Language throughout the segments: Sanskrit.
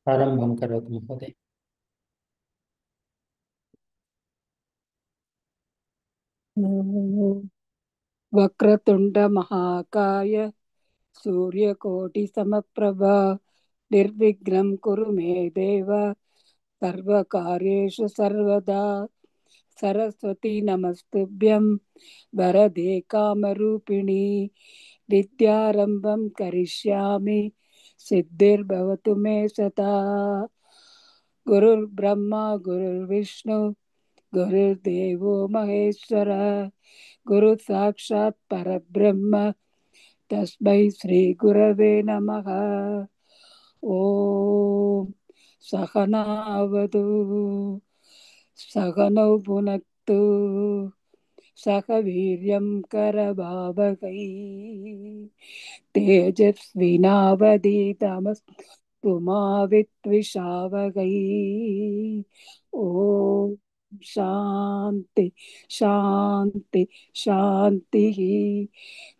आरम्भं करोतु महोदय। वक्रतुंड महाकाय सूर्यकोटिसमप्रभा निर्विघ्नं कुरु मे देव सर्वकार्येषु सर्वदा। सरस्वती नमस्तुभ्यं वरदे कामरूपिणी विद्यारम्भं करिष्यामि सिद्धिर्भवतु मे सदा। गुरुर्ब्रह्मा गुरुर्विष्णु गुरुर्देवो महेश्वर गुरु साक्षात् परब्रह्म तस्मै श्री गुरवे नमः। ओम सहनावतु सहनौ भुनक्तु सह वीर्यं करवावहै तेजस्विनावधीतमस्तु मा विद्विषावहै। ओम शांति शांति शांति।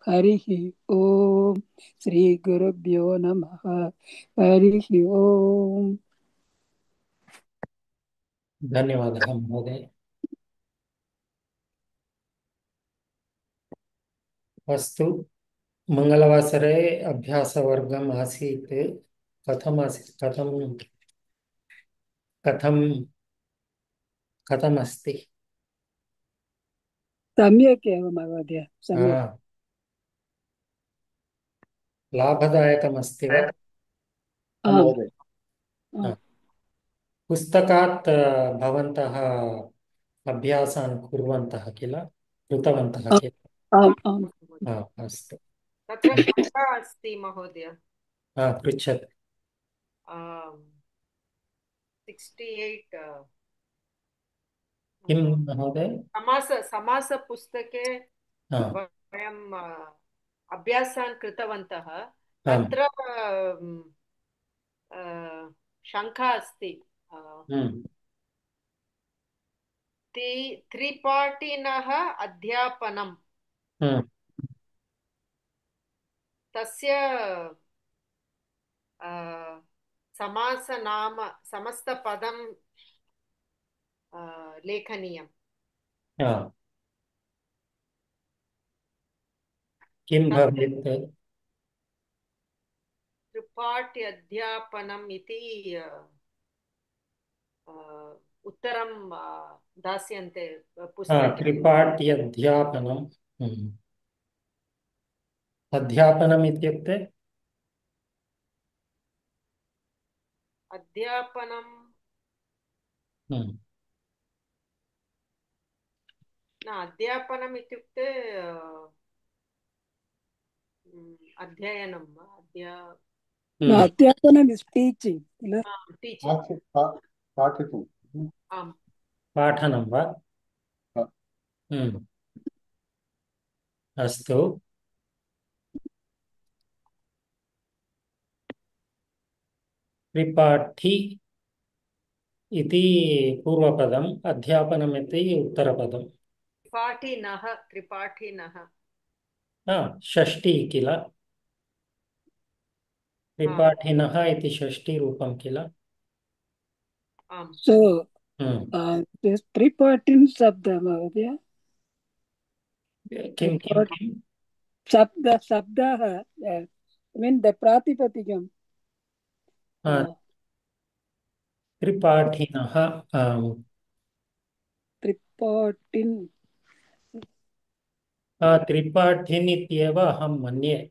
हरिः ओम श्री गुरुभ्यो नमः। हरिः ओम। धन्यवादः महोदय। अस्तु, मङ्गलवासरे अभ्यासवर्गम् आसीत्। कथमासीत्? कथं कथमस्ति? सम्यक् एव महोदय, सम्यक्। लाभदायकमस्ति वा? आम् महोदय। आम् पुस्तकात् भवन्तः अभ्यासान् कृतवन्तः किल? आम् आम्। अस्तु। तत्र शङ्का अस्ति महोदय। पृच्छतु। 68 किं महोदय? समासपुस्तके वयं अभ्यासान् कृतवन्तः। आम्। तत्र शङ्का अस्ति। त्रिपाठिनः अध्यापनं तस्य समासनाम समस्तपदं लेखनीयम्। किं भवेत्? त्रिपाठि अध्यापनम् इति उत्तरं दास्यन्ते पुस्तके। त्रिपाठ्यध्यापनम्। अध्यापनम् इत्युक्ते अध्यापनं न अध्यापनम् इत्युक्ते अध्ययनं अध्यापनं इस् टीचिङ्ग् किल? टीचिङ्ग्। पाठितुम्। आम्। पाठनं वा? अस्तु। त्रिपाठी इति पूर्वपदम्, अध्यापनम् इति उत्तरपदम्। त्रिपाठिनः षष्ठी किल? त्रिपाठिनः इति षष्ठीरूपं किल? सो त्रिपाठिन् शब्दः महोदय। किं शब्दः मीन् द प्रातिपदिकं त्रिपाठिनः त्रिपाठिन् त्रिपाठिन् इत्येव अहं मन्ये।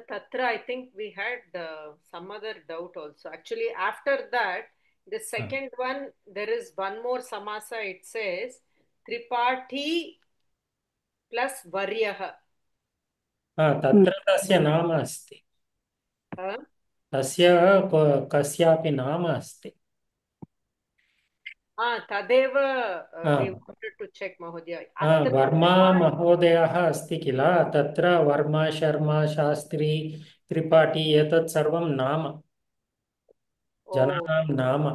Tatra, I think we had some other doubt also. Actually, after that, the second one, there is one more samasa. It says Tripathi plus Varyaha. तत्र तस्य नाम अस्ति। तस्य कस्यापि नाम अस्ति। तदेव we wanted to check, Mahodaya. Varma महोदयः अस्ति किल? तत्र वर्मा, शर्मा, शास्त्री, त्रिपाठी एतत् सर्वं नाम, जनानां नाम।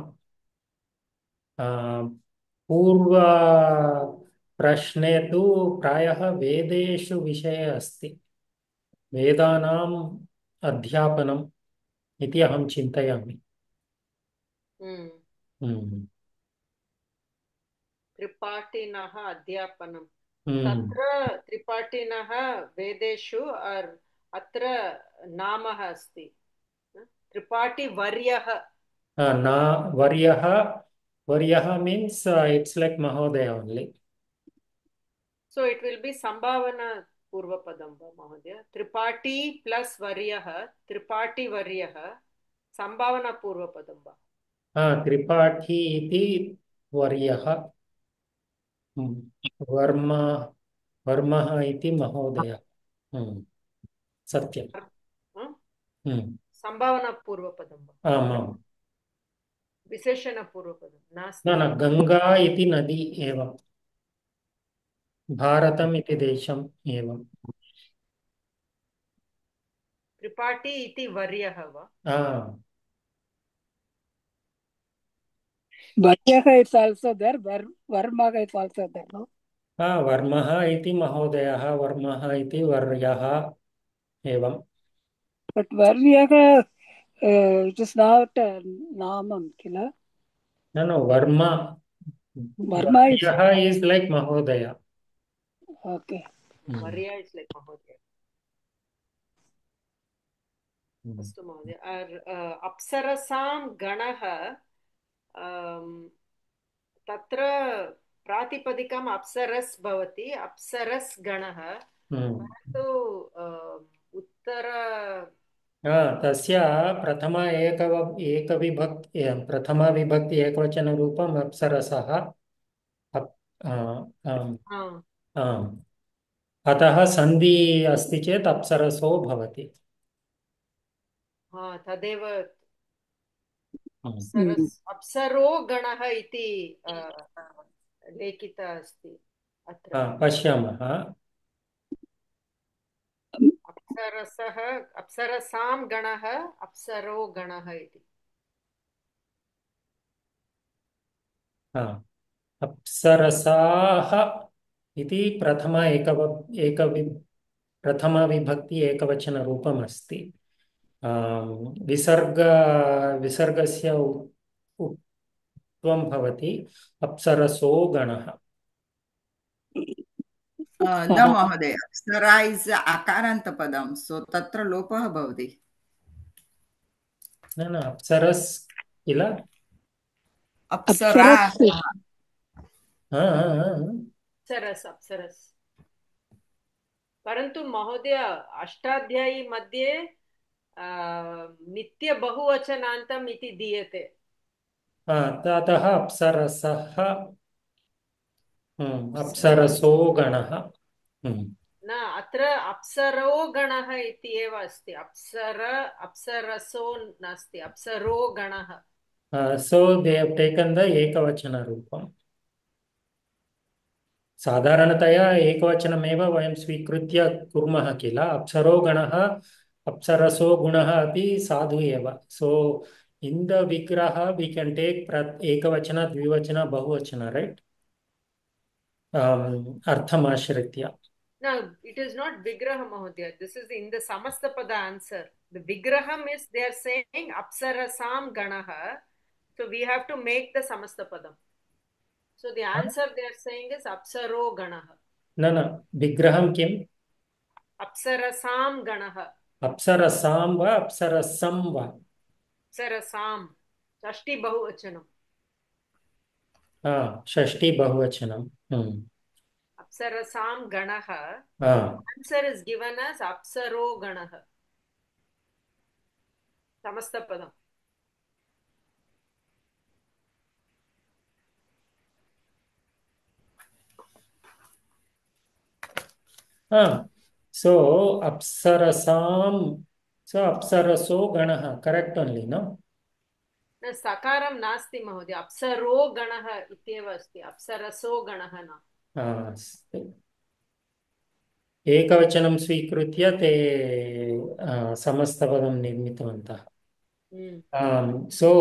पूर्व प्रश्ने तु प्रायः वेदेषु विषये अस्ति। वेदानां अध्यापनम् इति अहं चिन्तयामि। त्रिपाठिनः अध्यापनं हम्म। तत्र त्रिपाठिनः वेदेषु अत्र नामः अस्ति त्रिपाठिवर्यः ना वर्यः मीन्स् इट्स् लाइक महोदय only. so it will be संभावना पूर्वपदं वा महोदय त्रिपाठी प्लस वर्यः त्रिपाठी वर्यः संभावना पूर्वपदं वा त्रिपाठी इति वर्यः वर्मा वर्मः इति महोदय। सत्यम्। संभावना पूर्वपदं वा आमाम्। विशेषणपूर्वपदं न नास्ति न गंगा इति नदी एवं भारतम् इति देशम् एवं त्रिपाठी इति वर्यः वा Varyah is also there. Varma is also there. No? वर्मः इति महोदयः वर्मः इति वर्यः एवं। But Varyah, it is not Namam, kila. No, Varma Varma is वर्यः is like महोदय। okay. वर्य is like महोदय अस्तु महोदय अप्सरसां गणः तत्र प्रातिपदिकम् अप्सरस् भवति अप्सरस् गणः परन्तु उत्तर तस्य प्रथमा विभक्ति एकवचनरूपम् अप्सरसः अतः सन्धि अस्ति चेत् अप्सरसो भवति। तदेव अप्सरो गणः इति लेखित अस्ति अत्र पश्यामः। अप्सरसः अप्सरसां गणः अप्सरो गणः इति अप्सरसाः इति प्रथमा विभक्ति एकवचनरूपम् अस्ति। विसर्गस्य उत्वं भवति अप्सरसो गणः। न महोदय अप्सरा इस् अकारान्तपदं सो तत्र लोपः भवति। न अप्सरस् किल अप्सरा अप्सरस् परन्तु महोदय अष्टाध्यायी मध्ये नित्य बहुवचनान्तम् इति दीयते ततः अप्सरसः अप्सरसो गणः न अत्र अप्सरो गणः इति एव अस्ति अप्सरसो नास्ति अप्सरो गणः so they have taken the एकवचनरूपम्। साधारणतया एकवचनमेव वयं स्वीकृत्य कुर्मः किल अप्सरो गणः अप्सरसो गुणः अपि साधु एव। सो in the vigraha we can take ekavachana dvivachana bahuvachana, right? Arthamashritya. No, it is not vigraha mahodaya. This is in the samastapada answer. The vigraham is they are saying apsarasam ganaha, so we have to make the samastapadam. So the answer they are saying is apsaro ganaha. No, vigraham kim? Apsarasam ganaha. Apsarasam va apsarasam va? Apsarasam. Shashti bahuvachanam. Shashti bahuvachanam. Apsarasam ganaha. Answer is given as apsaro ganaha. Samastapadam. So apsarasam, so apsaraso ganaha, correct only, no? न सकारं नास्ति महोदय अप्सरो गणः इत्येव अस्ति अप्सरसो गणः न एकवचनं स्वीकृत्य ते समस्तपदं निर्मितवन्तः। So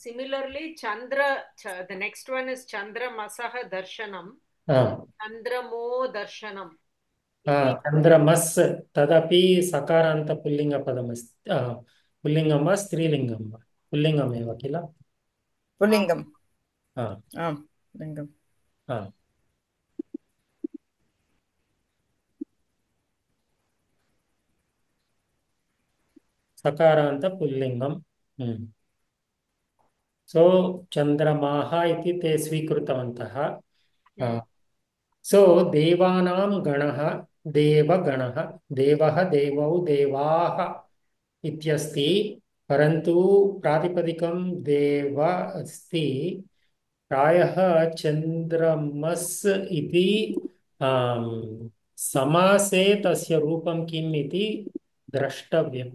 similarly, Chandra, the next one is Chandra Masaha Darshanam, हाँ Chandramo Darshanam. हाँ Iti. चन्द्रमस् तदपि सकारान्तपुल्लिङ्गपदमस्ति पुल्लिङ्गं वा स्त्रीलिङ्गं वा पुल्लिङ्गमेव किल पुल्लिङ्गम् हाँ आम् लिङ्गम् हाँ सकारान्तपुल्लिङ्गं सो चन्द्रमाः इति ते स्वीकृतवन्तः सो देवानां गणः देवगणः देवः देवौ देवाः इत्यस्ति परन्तु प्रातिपदिकं देव अस्ति प्रायः चन्द्रमस् इति समासे तस्य रूपं किम् इति द्रष्टव्यम्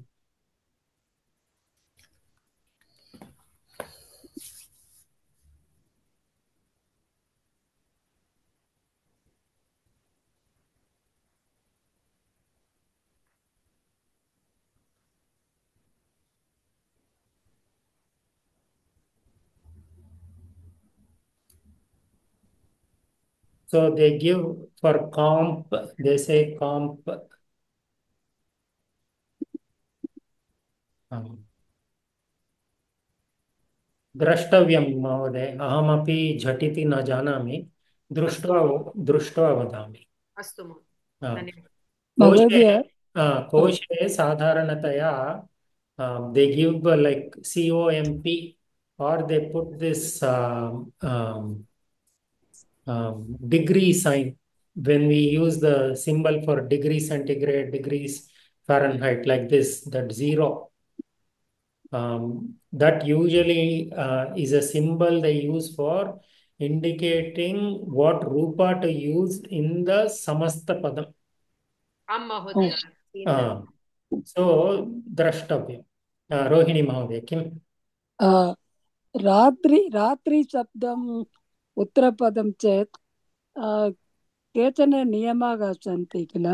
So they give for comp, they say comp. द्रष्टव्यं महोदय अहमपि झटिति न जानामि दृष्ट्वा दृष्ट्वा वदामि Astu ma'am. हा। कोशे Mahodaya, कोशे साधारणतया they give like COMP or they put this degree sign when we use the symbol for degree centigrade, degrees Fahrenheit like this, that zero. That usually is a symbol they use for indicating what rupa to use in the samasta padam. Mahodaya. Seen that. So द्रष्टव्यं रोहिणी महोदय किम् रात्रि शब्दम् उत्तरपदं चेत् केचन नियमाः सन्ति किल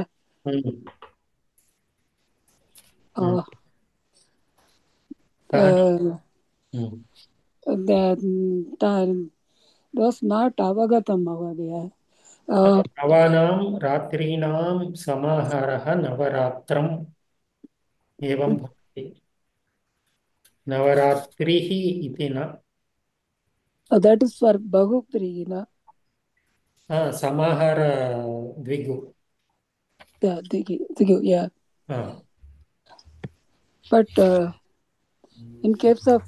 was not avagatam Mahodaya. नवानां रात्रीणां समाहारः नवरात्रम् एवं भवति नवरात्रिः इति न That is for Bahupri, na? समाहार द्विगु Yeah, yeah. But in case of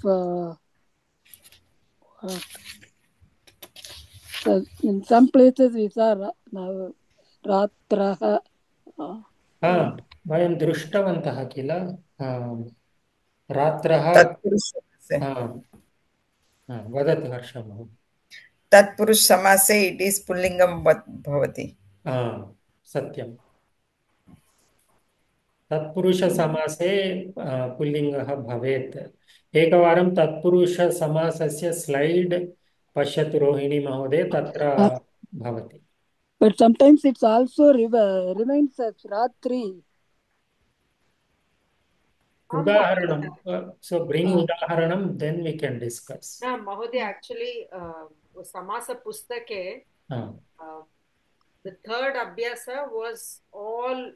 in some places we saw Ratraha. वयं दृष्टवन्तः किल रात्रः तत्पुरुषसमासे वदतु हर्षमहोदय तत्पुरुषसमासे इट् इस् पुल्लिङ्गं भवति सत्यं तत्पुरुषसमासे पुल्लिङ्गः भवेत् एकवारं तत्पुरुषसमासस्य स्लैड् पश्यतु रोहिणी महोदय तत्र भवति But sometimes it's also remains as Ratri. Udaharanam. So bring udaharanam, then we can discuss. Mahodaya, actually, Samasa Pustake, the third Abhyasa was all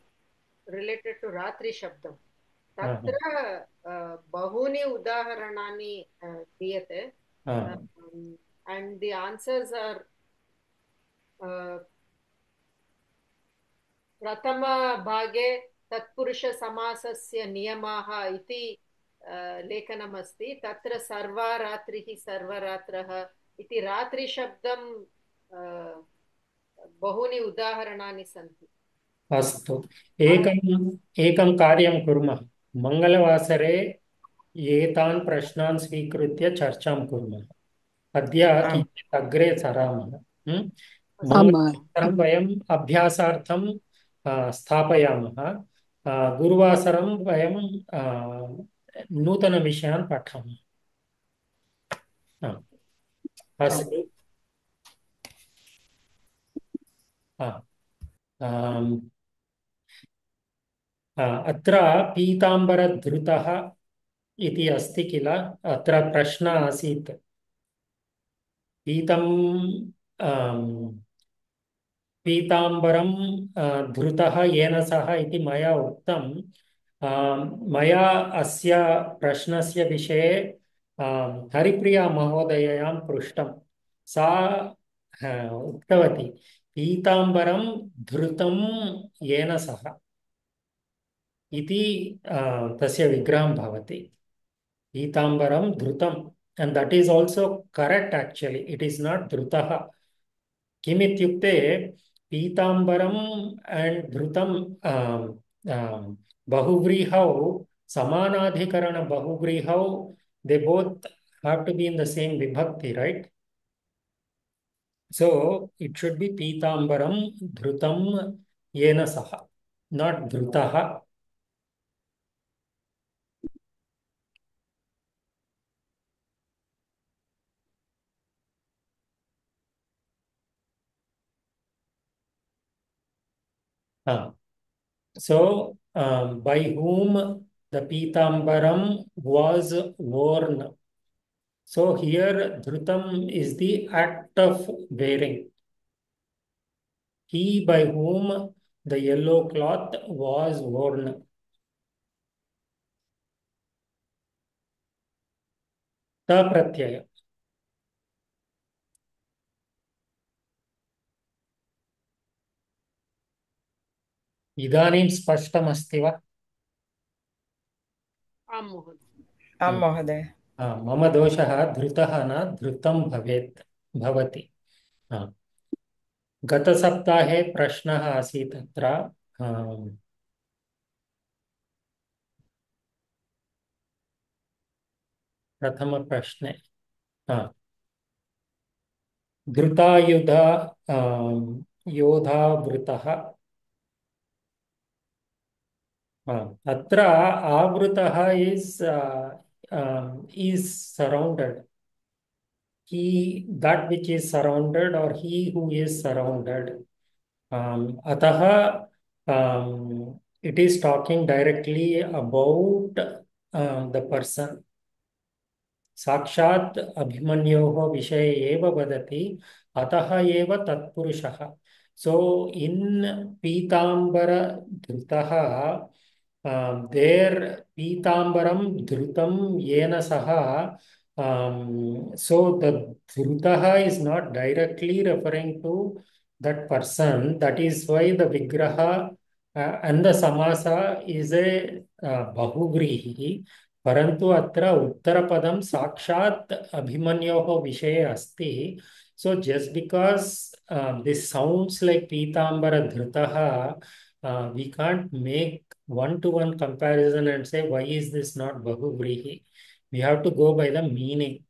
related to Ratri Shabdam. Tatra Bahuni Udaharanani diyate. And the answers are Pratama Bhage Tatpurusha Samasasya Niyamaha iti लेखनम् अस्ति तत्र सर्वा रात्रिः सर्वरात्रः इति रात्रि शब्दं बहूनि उदाहरणानि सन्ति अस्तु एकं कार्यं कुर्मः मङ्गलवासरे एतान् प्रश्नान् स्वीकृत्य चर्चां कुर्मः अद्य किञ्चित् अग्रे सरामः मंगलवासरं वयम् अभ्यासार्थं स्थापयामः गुरुवासरं वयं नूतनविषयान् पठामः अस्तु अत्र पीताम्बरधृतः इति अस्ति किल, अत्र प्रश्नः आसीत्। पीतं पीताम्बरं धृतः येन सह इति मया उक्तं। मया अस्य प्रश्नस्य विषये हरिप्रिया महोदयां पृष्टं। सा उक्तवती पीताम्बरं धृतं येन सह इति तस्य विग्रहं भवति। पीताम्बरं धृतं, and that is also correct actually. It is not धृतः। किमित्युक्ते पीताम्बरम् and धृतं बहुव्रीहौ समानाधिकरण बहुव्रीहौ, they both have to be in the same vibhakti, right? So it should be पीताम्बरं धृतं येन सह, not धृतः। So, by whom the Pitambaram was worn. So here Dhrutam is the act of wearing. He by whom the yellow cloth was worn. Ta pratyaya. इदानीं स्पष्टमस्ति वा? आं महोदय। आं महोदय। मम दोषः, धृतः न धृतं भवेत् भवति। गतसप्ताहे प्रश्नः आसीत् अत्र। प्रथमप्रश्ने धृतायुध योधा वृतः। अत्र आवृतः is surrounded. He, that which is surrounded, or he who is surrounded. Atah it is talking directly about the person. साक्षात् अभिमन्योः विषये एव वदति, अतः एव तत्पुरुषः। सो इन् पीताम्बर धृतः, देर् पीताम्बरं धृतं येन सह, so the dhrutah is not directly referring to that person. That is why the vigraha and the samasa is a bahuvrihi. परंतु अत्र उत्तरपदं साक्षात् अभिमन्योः विषये अस्ति. So just because this sounds like पीताम्बर धृतः, we can't make one-to-one comparison and say why is this not bahuvrihi. We have to go by the meaning.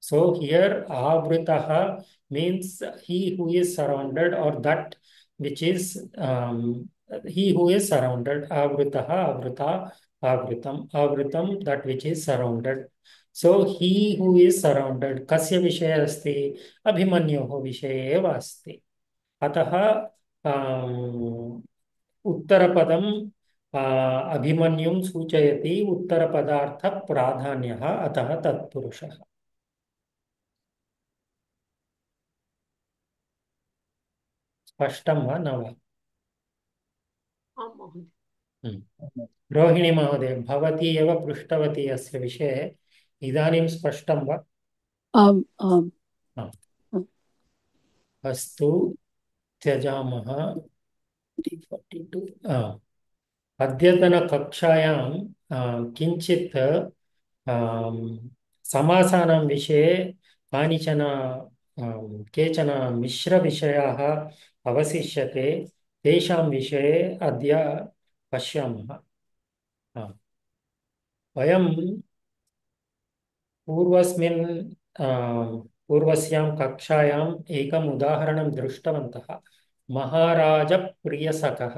So here avritaha means he who is surrounded, or that which is he who is surrounded. Avritaha, avrita, avritam, avritam, that which is surrounded. So he who is surrounded, kasya vishaya asti, abhimanyoho vishaya eva asti. Ataha उत्तरपदं अभिमन्युं सूचयति, उत्तरपदार्थ प्राधान्यः, अतः तत्पुरुषः। स्पष्टं वा न वा? आं महोदय। रोहिणी महोदय, भवती एव पृष्टवती अस्य विषये, इदानीं स्पष्टं वा? आम् आम्। अस्तु, त्यजामः। अद्यतनकक्षायां किञ्चित् समासानां विषये केचन मिश्रविषयाः अवशिष्यते, तेषां विषये अद्य पश्यामः। वयं पूर्वस्यां कक्षायाम् एकम् उदाहरणं दृष्टवन्तः, महाराजप्रियसखः।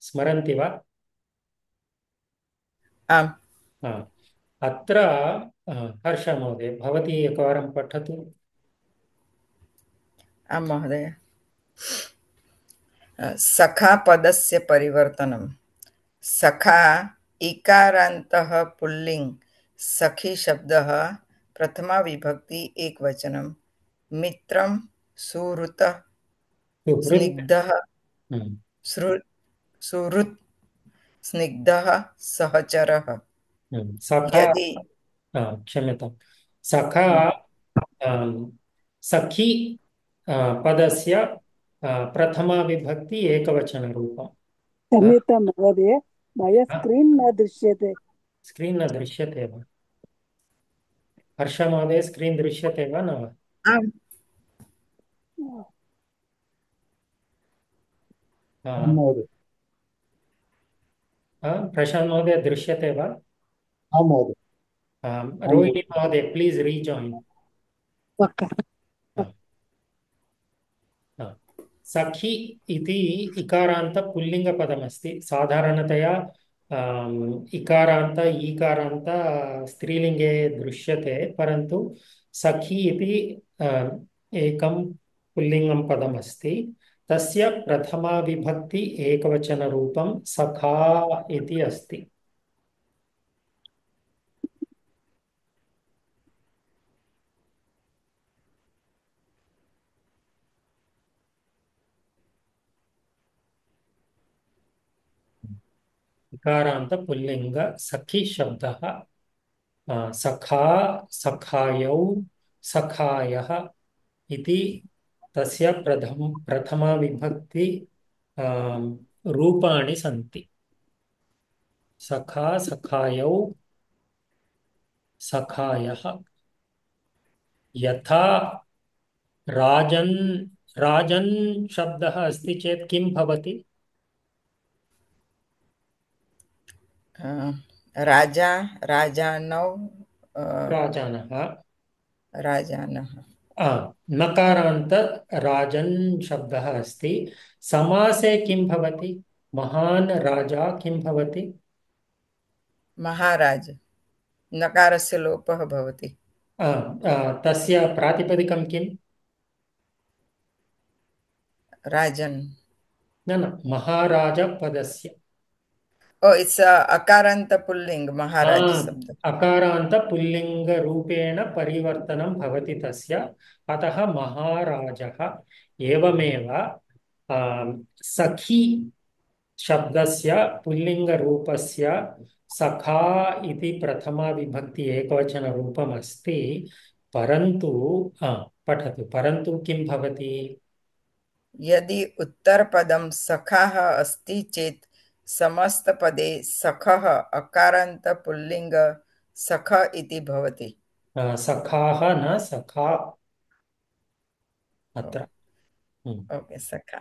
स्मरन्ति वा? आम्। अत्र हर्ष महोदय, भवती एकवारं पठतु। आं महोदय। सखापदस्य परिवर्तनं सखा इकारान्तः पुल्लिङ्ग् सखी शब्दः प्रथमा विभक्ति एकवचनं मित्रं सुहृतः सुहृत्। स्निग्धः हम्म, सुहृत् स्निग्धः सहचरः सखा। यदि क्षम्यतां। सखा आम्, सखी पदस्य प्रथमा विभक्ति एकवचनरूपम्। क्षम्यतां महोदय, मया स्क्रीन् न दृश्यते। स्क्रीन् न दृश्यते वा? हर्ष महोदय, स्क्रीन् दृश्यते वा न वा? आम् आ, प्रशान्त् महोदय, दृश्यते वा? आं महोदय। रोहिणी महोदय, प्लीज रीजॉइन। पक्का। सखी इति इकारान्त पुल्लिङ्गपदमस्ति। साधारणतया इकारान्त ईकारान्त स्त्रीलिङ्गे दृश्यते, परन्तु सखी इति एकं पुल्लिङ्गं पदमस्ति। तस्य प्रथमा विभक्ति एकवचनरूपं सखा इति अस्ति। इकारान्त पुल्लिङ्ग सखी शब्दः सखा, सखायौ, सखायः इति तस्य प्रथमा विभक्ति रूपाणि सन्ति। सखा, सखायौ, सखायः। यथा राजन्, राजन् शब्दः अस्ति चेत् किं भवति? राजा राजानौ राजानः। राजानः नकारान्त राजन् शब्दः अस्ति। समासे किं भवति? महान् राजा किं भवति? महाराज नकारस्य लोपः भवति तस्य प्रातिपदिकं किम्? राजन् न न, महाराजपदस्य। ओ इट्स् अकारान्त पुल्लिङ्ग् महाराज शब्द अकारान्त पुल्लिङ्गरूपेण परिवर्तनं भवति तस्य, अतः महाराजः। एवमेव सखी शब्दस्य पुल्लिङ्गरूपस्य सखा इति प्रथमा विभक्ति एकवचनरूपमस्ति, परन्तु पठतु। परन्तु किं भवति? यदि उत्तरपदं सखाः अस्ति चेत् समस्तपदे सखः अकारान्त पुल्लिङ्ग सख इति भवति सखाः न सखा अत्र। ओके सखा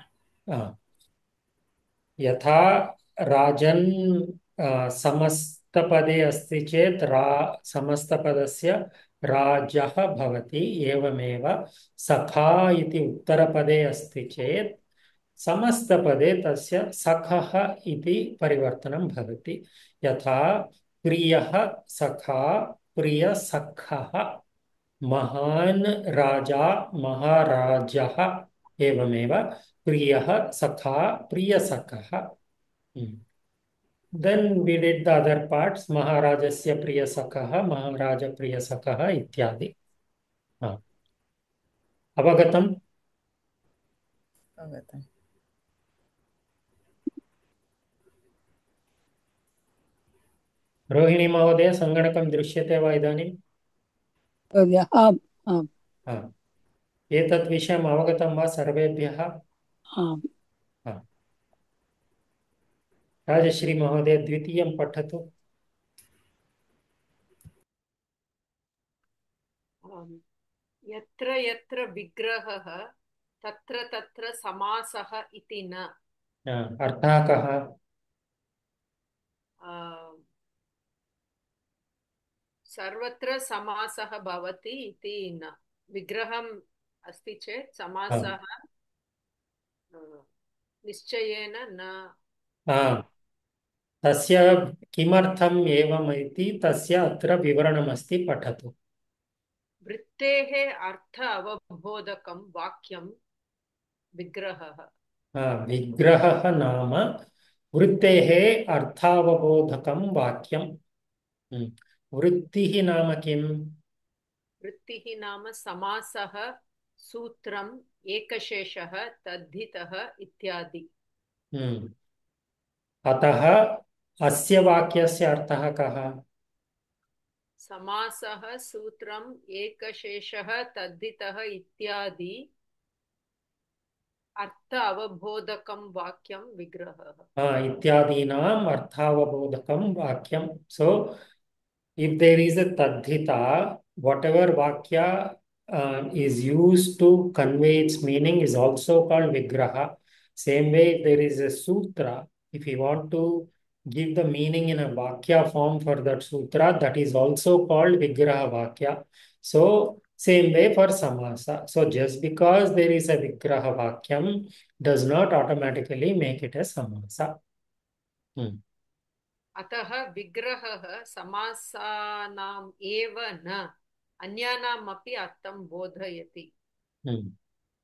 यथा राजन् समस्तपदे अस्ति चेत् समस्तपदस्य राजः भवति। एवमेव सखा इति उत्तरपदे अस्ति चेत् समस्तपदे तस्य सखः इति परिवर्तनं भवति। यथा प्रियः सखा, प्रियसखः, महान् राजा, महाराजः। एवमेव प्रियः सखा, प्रियसखः। Then we did the other parts. महाराजस्य प्रियसखः, महाराजप्रियसखः इत्यादि। अवगतम्? अवगतम् रोहिणी महोदय, सङ्गणकं दृश्यते वा इदानीम्? आम् आम् एतत् विषयम् अवगतं वा सर्वेभ्यः? आम्। राजश्री महोदय, द्वितीयं पठतु। यत्र यत्र विग्रहः तत्र तत्र समासः इति न। अर्थः कः? सर्वत्र समासः भवति इति न। विग्रहम् अस्ति चेत् समासः निश्चयेन न। तस्य किमर्थम् एवम् इति तस्य अत्र विवरणमस्ति, पठतु। वृत्तेः अर्थ अवबोधकं वाक्यं विग्रहः। विग्रहः नाम वृत्तेः अर्थावबोधकं वाक्यम्। वृत्तिः नाम किम्? वृत्तिः नाम समासः, सूत्रम्, एकशेषः, तद्धितः इत्यादि। अतः अस्य वाक्यस्य अर्थः कः? समासः, सूत्रम्, एकशेषः, तद्धितः इत्यादि अर्थ अवबोधकं वाक्यं विग्रहः। इत्यादीनाम् अर्थावबोधकं वाक्यं. So if there is a tadhita, whatever vakya is used to convey its meaning is also called vigraha. Same way, if there is a sutra, if you want to give the meaning in a vakya form for that sutra, that is also called vigraha vakya. So same way for samasa. So just because there is a vigraha vakyam does not automatically make it a samasa. अतः विग्रहः समासानाम् एव न अन्यानाम् अपि अर्थं बोधयति।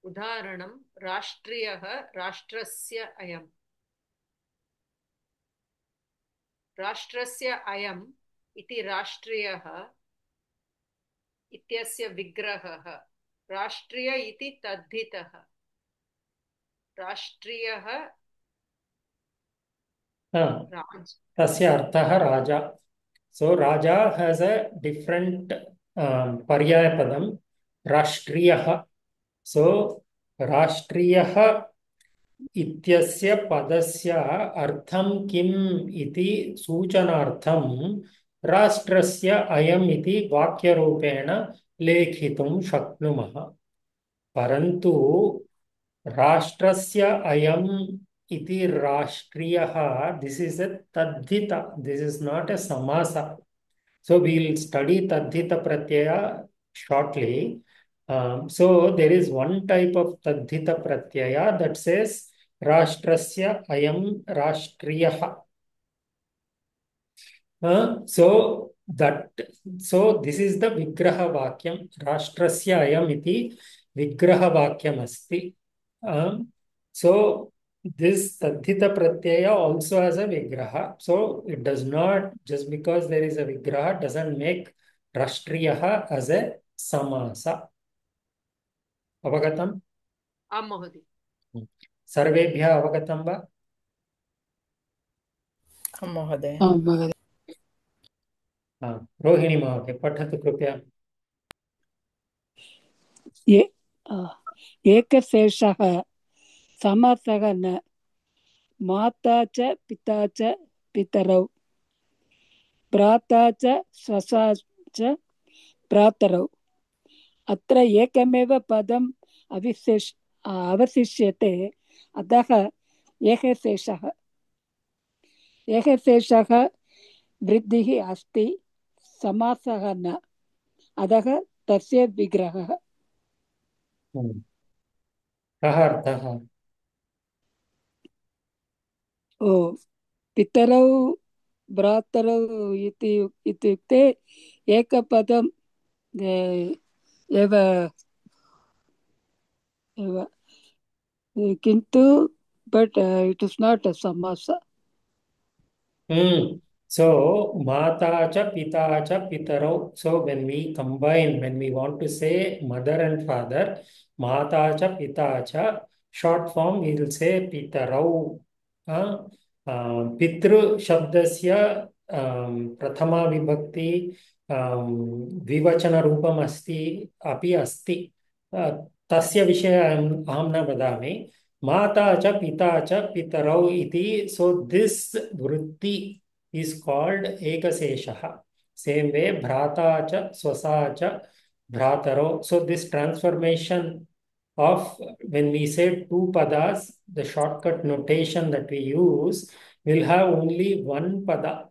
उदाहरणं राष्ट्रियः राष्ट्रस्य अयम्। राष्ट्रस्य अयम् इति राष्ट्रियः इत्यस्य विग्रहः। राष्ट्रिय इति तद्धितः। राष्ट्रियः तस्य अर्थः राजा. So Raja has a different पर्यायपदं राष्ट्रियः. So राष्ट्रियः इत्यस्य पदस्य अर्थं किम् इति सूचनार्थं राष्ट्रस्य अयम् इति वाक्यरूपेण लेखितुं शक्नुमः. परन्तु राष्ट्रस्य अयम् इति राष्ट्रियः, this is a tadhita, this is not a samasa. So we'll study tadhita pratyaya shortly. So there is one type of tadhita pratyaya that says rashtrasya ayam rashtriyaha. So this is the vigraha vakyam. Rashtrasya ayam iti vigraha vakyam asti. So this tadhita pratyaya also has a vigraha. So it does not, just because there is a vigraha doesn't make rashtriyaha as a samasa. Avagatam? आम् महोदय। सर्वेभ्यः अवगतं वा? महोदय। रोहिणी महोदय पठतु कृपया। एकशेषः समासः न माता च पिता च पितरौ भ्राता च स्वसा च भ्रातरौ। अत्र एकमेव पदम् अवशिष्यते, अतः एकशेषः। एकशेषः वृद्धिः अस्ति, समासः न, अतः तस्य विग्रहः। कः अर्थः? पितरौ भ्रातरौ इत्युक्ते एकपदम् एव, किन्तु but it is not a samasa. So mata cha pita cha pitarau. So when we combine, when we want to say mother and father, mata cha pita cha, short form we will say pitarau. Pitru shabdasya prathama vibhakti द्विवचन रूपम अस्ति अपि अस्ति। तस्य विषये अहं न वदामि। माता च पिता च पितरौ इति, so this vritti is called ekasheshah. Same way bhrata cha swasa cha bhratarau. So this transformation of, when we say two padas, the shortcut notation that we use will have only one pada,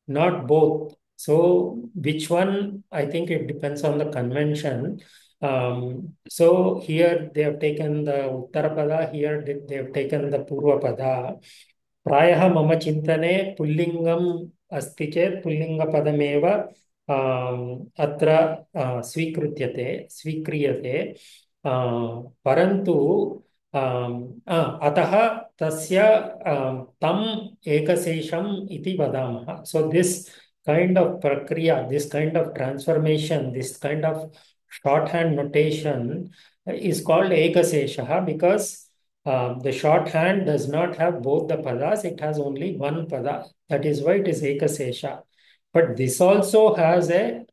not both. So which one? I think it depends on the convention. So here they have taken the Uttarapada, here they have taken the Purvapada. Prayah mama chintane pullingam asti chet pullingapadameva अत्र स्वीक्रियते। परन्तु अतः तस्य तम् एकशेषम् इति वदामः. So this kind of prakriya, this kind of transformation, this kind of shorthand notation is called ekasesha because the shorthand does not have both the padas, it has only one pada. That is why it is ekasesha. But this also has a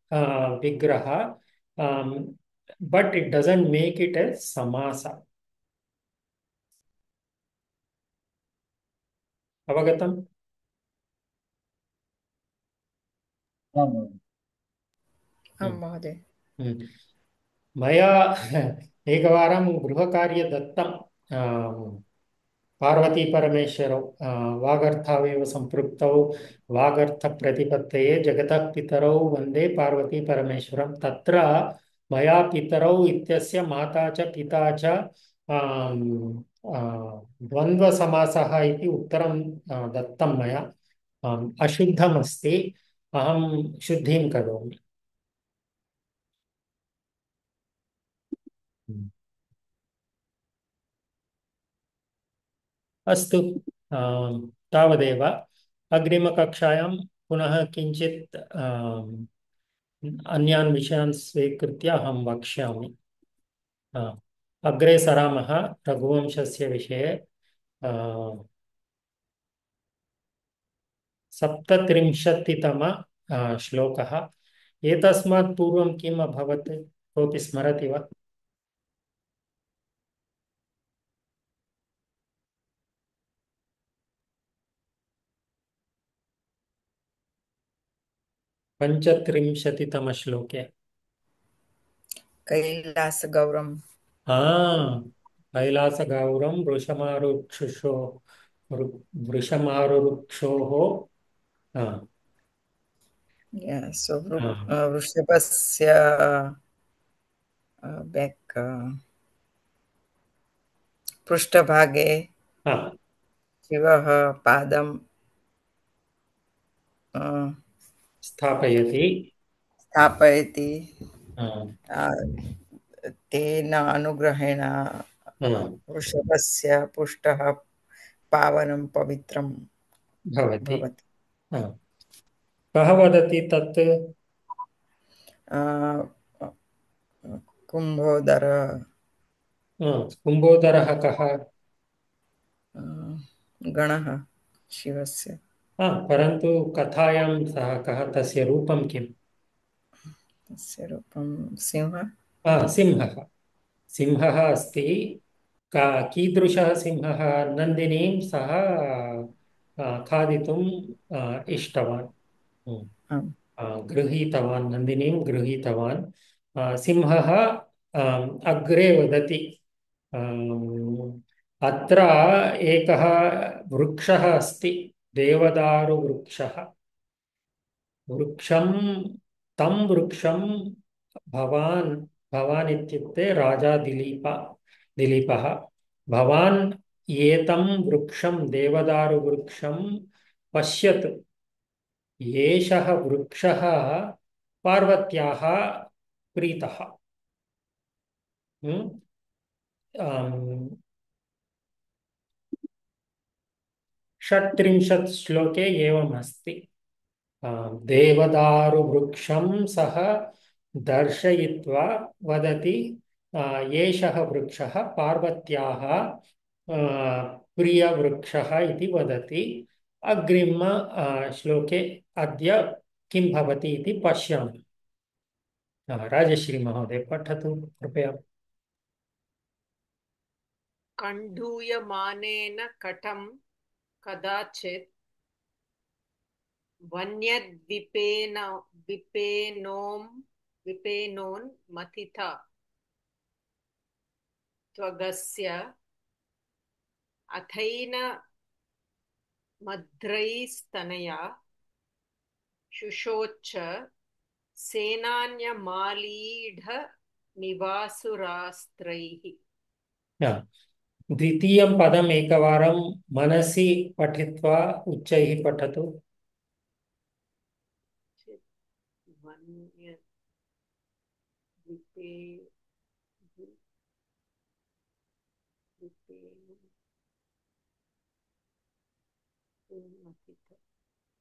vigraha, but it doesn't make it a samasa. अवगतम्? आं महोदय। मया एकवारं गृहकार्य दत्तं पार्वतीपरमेश्वरौ वागर्थावेव सम्पृक्तौ वागर्थप्रतिपत्तये जगतः पितरौ वन्दे पार्वतीपरमेश्वरं। तत्र मया पितरौ इत्यस्य माता च पिता च द्वन्द्वसमासः इति उत्तरं दत्तं मया। अशुद्धमस्ति, अहं शुद्धिं करोमि। अस्तु, तावदेव। अग्रिमकक्षायां पुनः किञ्चित् अन्यान् विषयान् स्वीकृत्य अहं वक्ष्यामि। अग्रे सरामः रघुवंशस्य विषये। 37तम श्लोकः। एतस्मात् पूर्वं किम् अभवत्, कोऽपि स्मरति वा? पञ्चत्रिंशतितमश्लोके कैलासगौरं कैलासगौरं वृषमारुरुक्षोः सो वृषभस्य बेक् पृष्ठभागे शिवः पादं स्थापयति। तेन अनुग्रहेण वृषभस्य पृष्ठः पावनं पवित्रं भवति। भवति। कः वदति तत्? कुम्भोदरः कः? गणः शिवस्य। परन्तु कथायां सः कः, तस्य रूपं किम्? तस्य रूपं सिंहः। सिंहः। सिंहः अस्ति। कीदृशः सिंहः? नन्दिनीं सः खादितुम् इष्टवान्, गृहीतवान्, नन्दिनीं गृहीतवान्। सिंहः अग्रे वदति, अत्र एकः वृक्षः अस्ति, देवदारुवृक्षः। तं वृक्षं भवान् इत्युक्ते राजा दिलीपः, भवान् एतं वृक्षं, देवदारुवृक्षं पश्यतु। एषः वृक्षः पार्वत्याः प्रीतः। 36 श्लोके एवमस्ति। देवदारुवृक्षं सः दर्शयित्वा वदति, एषः वृक्षः पार्वत्याः प्रियवृक्षः इति वदति। अग्रिम श्लोके अद्य किं भवति इति पश्यामि। राजश्री महोदय, पठतु कृपया। कण्डूयमानेन कटं कदाचित् विपेनोन्मथिता त्वगस्य अथैन मद्रैस्तनया शुशोच सेनान्यमालीढमिवासुरास्त्रैः। द्वितीयं पदम् एकवारं मनसि पठित्वा उच्चैः पठतु।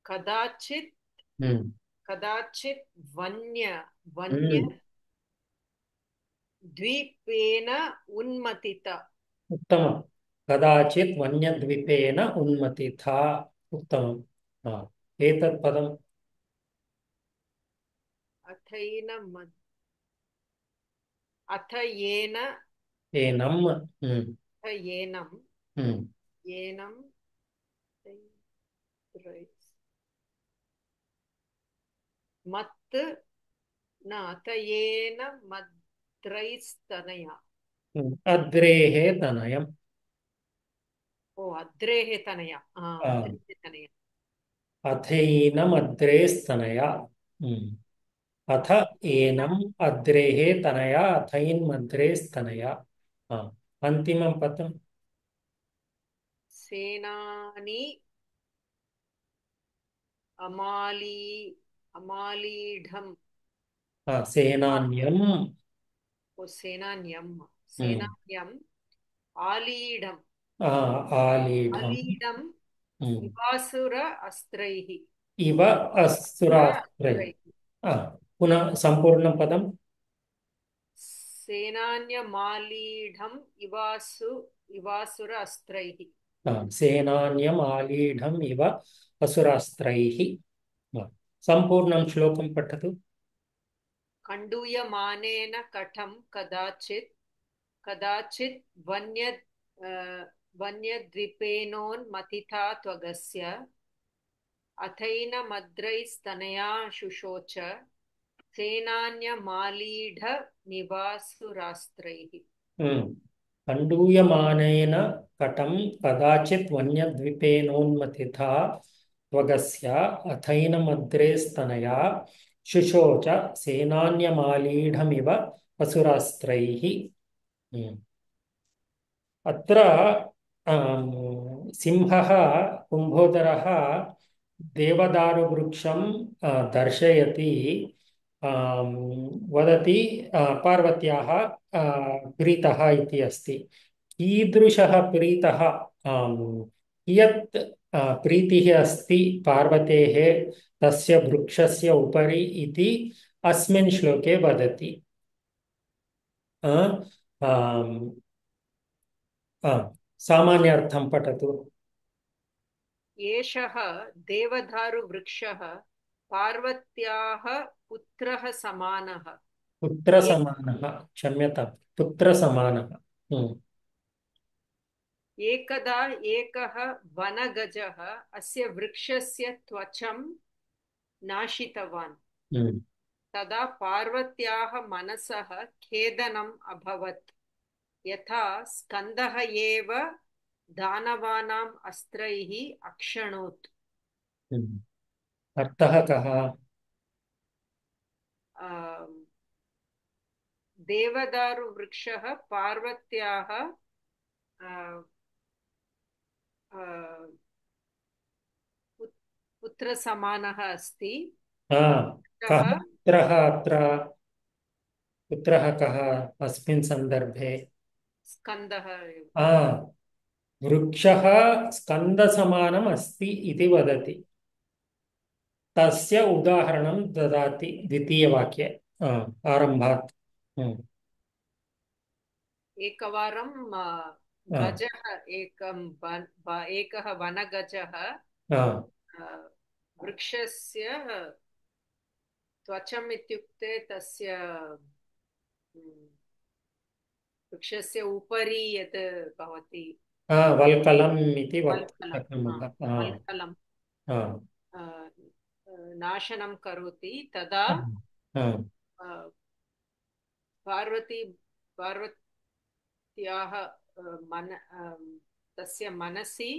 कदाचित् हम्म, कदाचित् वन्य वन्य हम्म, द्वीपेन उन्मथिता उत्तमं। कदाचित् वन्यद्वीपेन उन्मथिता। उत्तमं। हा, एतत् पदम् अथैन अथ येन एनम्। हम्म, अथ येनं हम्म, येनं मत् न अथ येन मद्रैस्तनया अद्रेः तनयम्। ओ अद्रेः तनया अद्रेः तनया अथैनमद्रेस्तनया। अथ येन एनम् अद्रेः तनया अथैन्मद्रेस्तनया। हा, अन्तिमं पदम्। सेनानी अमाली अमालीढम् सेनान्यम्। ओ सेनान्यम् हम्म, सेनान्यम् आलीढम् आलीढम्। आलीढम् हम्म, इवासुर अस्त्रैः इव सुर असुरास्त्रै। अस्त्रैः पुनः सम्पूर्णं पदम्। सेनान्यमालीढम् इवासुर अस्त्रैः सेनान्यम् आलीढम् इव असुरास्त्रैः। सम्पूर्णं श्लोकं पठतु। कण्डूयमानेन कटं कदाचित् वन्यद्वीपेनोन्मथिता त्वगस्य अथैनमद्रैस्तनया शुशोच सेनान्यमालीढमिवासुरास्त्रैः कण्डूयमानेन कटं कदाचित् वन्यद्वीपेनोन्मथिता त्वगस्य अथैनमद्रे स्तनया शुशोच सेनान्यमालीढमिव असुरास्त्रैः। अत्र सिंहः कुम्भोदरः देवदारुवृक्षं दर्शयति। वदति पार्वत्याः प्रीतः इति अस्ति। कीदृशः प्रीतः, कियत् प्रीतिः अस्ति पार्वतेः तस्य वृक्षस्य उपरि इति अस्मिन् श्लोके वदति। अ, आम्, सामान्यार्थं पठतु। एषः देवदारुवृक्षः पार्वत्याः पुत्रः समानः पुत्रसमानः, क्षम्यतां, पुत्रसमानः। एकदा एकः वनगजः अस्य वृक्षस्य त्वचं नाशितवान् हम्म, तदा पार्वत्याः मनसः खेदनम् अभवत् यथा स्कन्दः एव दानवानाम् अस्त्रैः अक्षणोत् हम्म। अर्थः कः? आम्, देवदारुवृक्षः पार्वत्याः आ, आ, पुत्रसमानः अस्ति कः सः पुत्रः अत्र? पुत्रः कः अस्मिन् सन्दर्भे? स्कन्दः एव। आ, वृक्षः स्कन्दसमानम् अस्ति इति वदति। तस्य उदाहरणं ददाति द्वितीयवाक्ये आरम्भात्। एकवारं आ, गजः एकः वनगजः आ, वृक्षस्य त्वचम् इत्युक्ते तस्य वृक्षस्य उपरि यत् भवति वल्कलम् इति वक्तुं वल्कलं शक्नुमः। वल्कलं आ, नाशनं करोति तदा आ, आ, पार्वती पार्वत्याः मन तस्य मनसि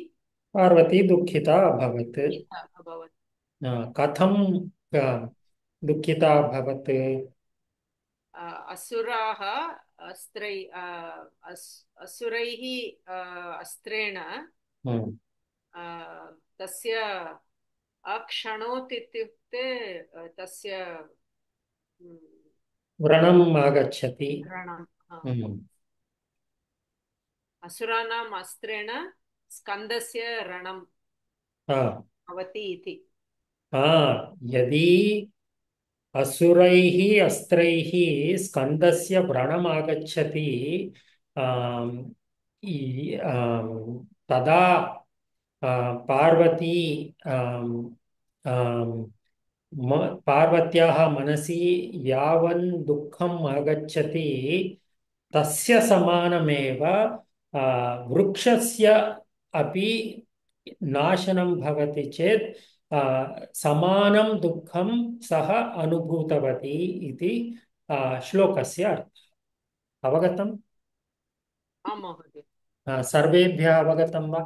पार्वती दुःखिता अभवत्। दुःखिता अभवत् कथं दुःखिता अभवत्? असुराः असुरैः अस्त्रेण हम्म, तस्य अक्षणोत् इत्युक्ते तस्य व्रणम् आगच्छति। व्रणम् हम्म, असुराणाम् अस्त्रेण स्कन्दस्य रणम् आ, भवति इति। यदि असुरैः अस्त्रैः स्कन्दस्य व्रणमागच्छति आम्, तदा पार्वती आम्, आम्, पार्वत्याः मनसि यावन् दुःखम् आगच्छति तस्य समानमेव वृक्षस्य अपि नाशनं भवति चेत् समानं दुःखं सः अनुभूतवती इति श्लोकस्य अर्थः। अवगतम्? आम् महोदय। सर्वेभ्यः अवगतं वा?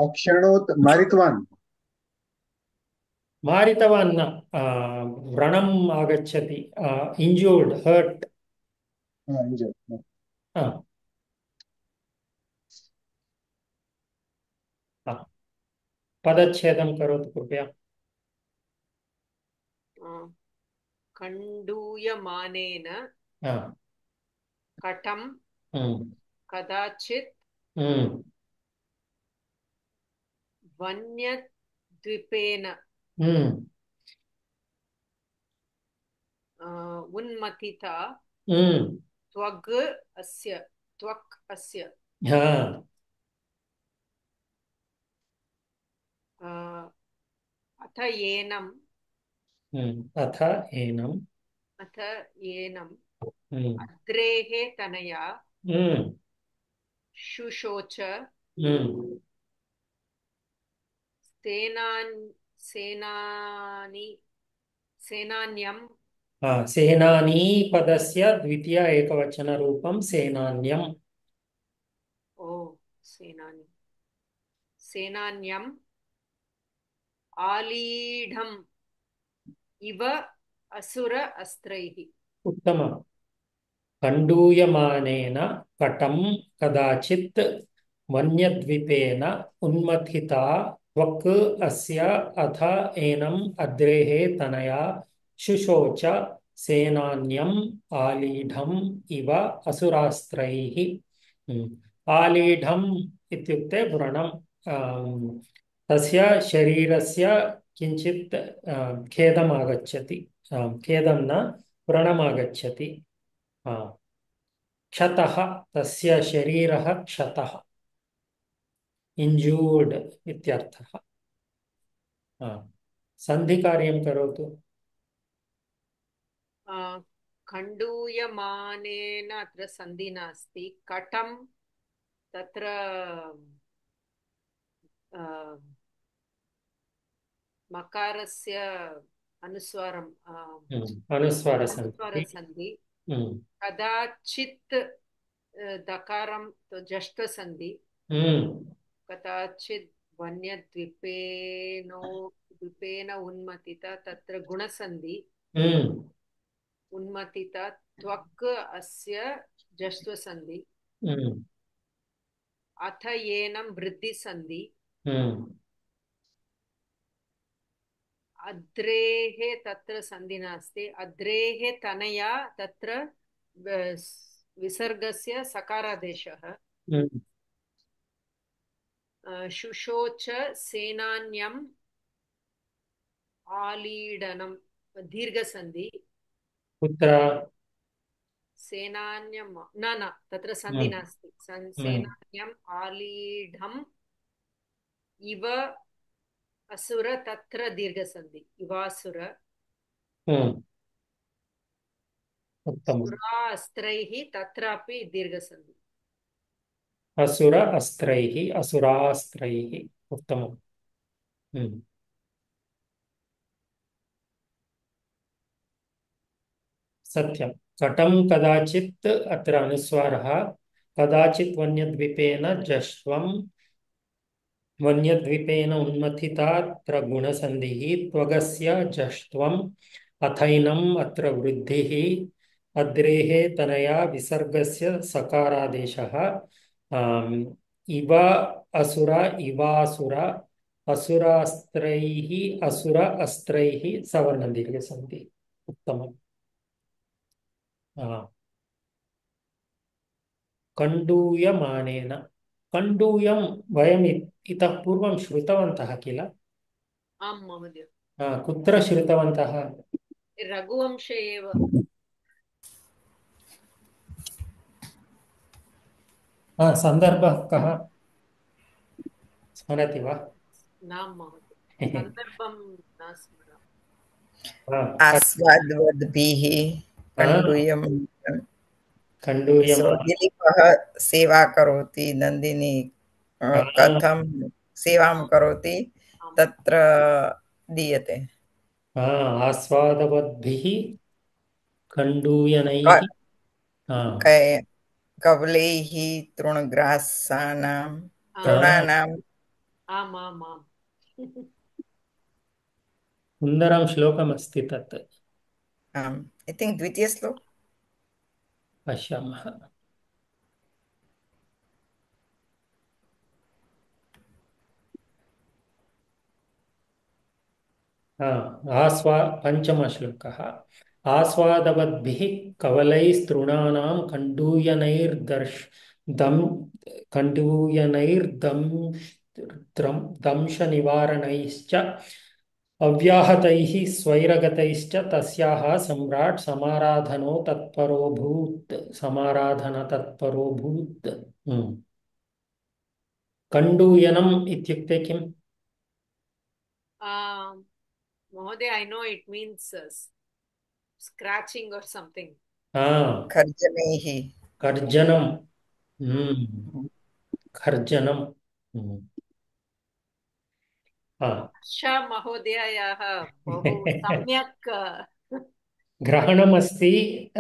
अक्षणोत् मारितवान्। मारितवान् न, व्रणम् आगच्छति, इंजूर्ड, हर्ट। पदच्छेदं करोतु कृपया। खण्डूयमानेन कटं कदाचित् वन्यद्वीपेन उन्मथिता त्वक् अस्य अथ एनम् अद्रेः तनया शुशोच सेनान्यम्। सेनानी पदस्य द्वितीय एकवचनरूपं सेनान्यम्। सेनान्यम् आलीढम् इव असुर अस्त्रैः। उत्तमम्। खण्डूयमानेन कटं कदाचित् वन्यद्वीपेन उन्मथिता त्वक् अस्य अथ एनम् अद्रेः तनया शुशोच सेनान्यम् आलीढम् इव असुरास्त्रैः। आलीढम् इत्युक्ते व्रणं, तस्य शरीरस्य किञ्चित् खेदम् आगच्छति, खेदं न, व्रणम् आगच्छति। क्षतः, तस्य शरीरः क्षतः, इंजूर्ड इत्यर्थः। सन्धिकार्यं करोतु। खण्डूयमानेन अत्र सन्धि नास्ति। कटं तत्र मकारस्य अनुस्वारं अनुस्वारसन्धि। कदाचित् दकारं जष्टसन्धि। कदाचित् वन्यद्वीपेन उन्मथिता, तत्र गुणसन्धि। उन्मथिता त्वक् अस्य जष्टसन्धि। अथ एनं वृद्धिसन्धि। अद्रेः तत्र सन्धि नास्ति। अद्रेः तनया तत्र विसर्गस्य सकारादेशः। शुशोच सेनान्यम् आलीडनं दीर्घसन्धि। कुत्र? सेनान्यं न तत्र सन्धि नास्ति। सेनान्यम् आलीढम् इव असुर, तत्र दीर्घसन्धि इवासुर। सुरा अस्त्रैः, तत्रापि दीर्घसन्धि। असुर अस्त्रैः, असुरास्त्रैः। उत्तमम्। सत्यं। कटं कदाचित्, अत्र अनुस्वारः, कदाचित् वन्यद्वीपेन जष्ट्वं, वन्यद्वीपेन उन्मथितात्र गुणसन्धिः, त्वगस्य जष्ट्वम्, अथैनम् अत्र वृद्धिः, अद्रेः तनया विसर्गस्य सकारादेशः। इव असुर, इवासुर, असुरास्त्रैः, असुर अस्त्रैः, सवर्णदीर्घसन्धि। उत्तमम्। कण्डूयमानेन, कण्डूयं वयम् इतः पूर्वं श्रुतवन्तः किल? आम् महोदय, कुत्र श्रुतवन्तः? रघुवंशे एव। सन्दर्भः कः स्मरति वा? न महोदय, सन्दर्भं न स्मरामि। आस्वादवद्भिः कण्डूयं कण्डूयं सो दिलीपः सेवा करोति नन्दिनी कथं सेवां करोति आम् तत्र दीयते आस्वादवद्भिः कण्डूयनैः क- हा, क- कवलैः तृणग्रासानां आम् तृणानां आम् आम् आम्। सुन्दरं श्लोकमस्ति तत्, ऐ थिङ्क् द्वितीयश्लोक पश्यामः। पञ्चमश्लोकः। आस्वादवद्भिः कवलैस्तृणानां दं दंशनिवारणैश्च अव्याहतैः स्वैरगतैश्च तस्याः सम्राट् समाराधनतत्परोऽभूत्। कण्डूयनम् इत्युक्ते किम्? Mahoday, I know it means scratching or something. खर्जनैः कर्जनम्। खर्जनम्। Asha महोदयायाः बहु सम्यक् ग्रहणमस्ति,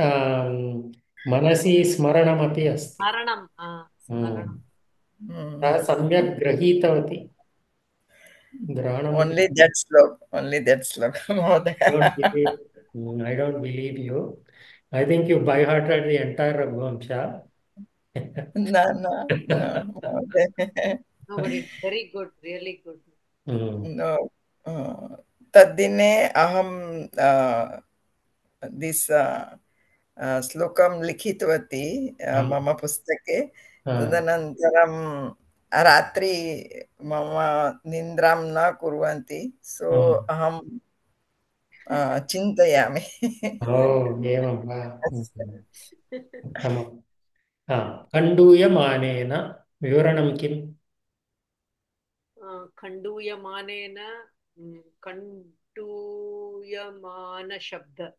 मनसि स्मरणमपि अस्ति। स्मरणं स्मरणं। सः सम्यक् गृहीतवती। ग्रहणमपि। only that slok महोदय I don't believe you. I think you by-hearted the entire Raghuvansha. no महोदय No, but it's very good, really good. no तद्दिने अहं दिस् श्लोकं लिखितवती मम पुस्तके तदनन्तरं रात्रि मम निद्रां न कुर्वन्ति सो अहं चिन्तयामि एवं वा? उत्तमम्। कण्डूयमानेन विवरणं किम्? खण्डूयमानेन खण्डूयमान शब्द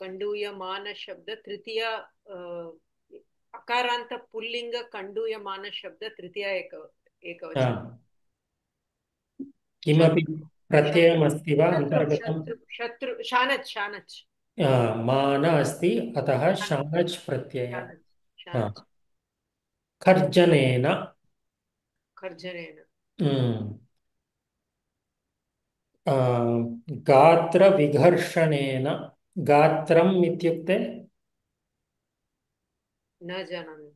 खण्डूयमान शब्द तृतीय अकारान्त पुल्लिंग खण्डूयमान शब्द तृतीय एकवचन। किमपि प्रत्ययमस्ति वा अन्तर्गतं? शत्रु शानच् शानच् मान अस्ति, अतः शानच् प्रत्यय। शानच् खर्जनेन खर्जनेन गात्रविघर्षणेन। गात्रम् इत्युक्ते न जानामि।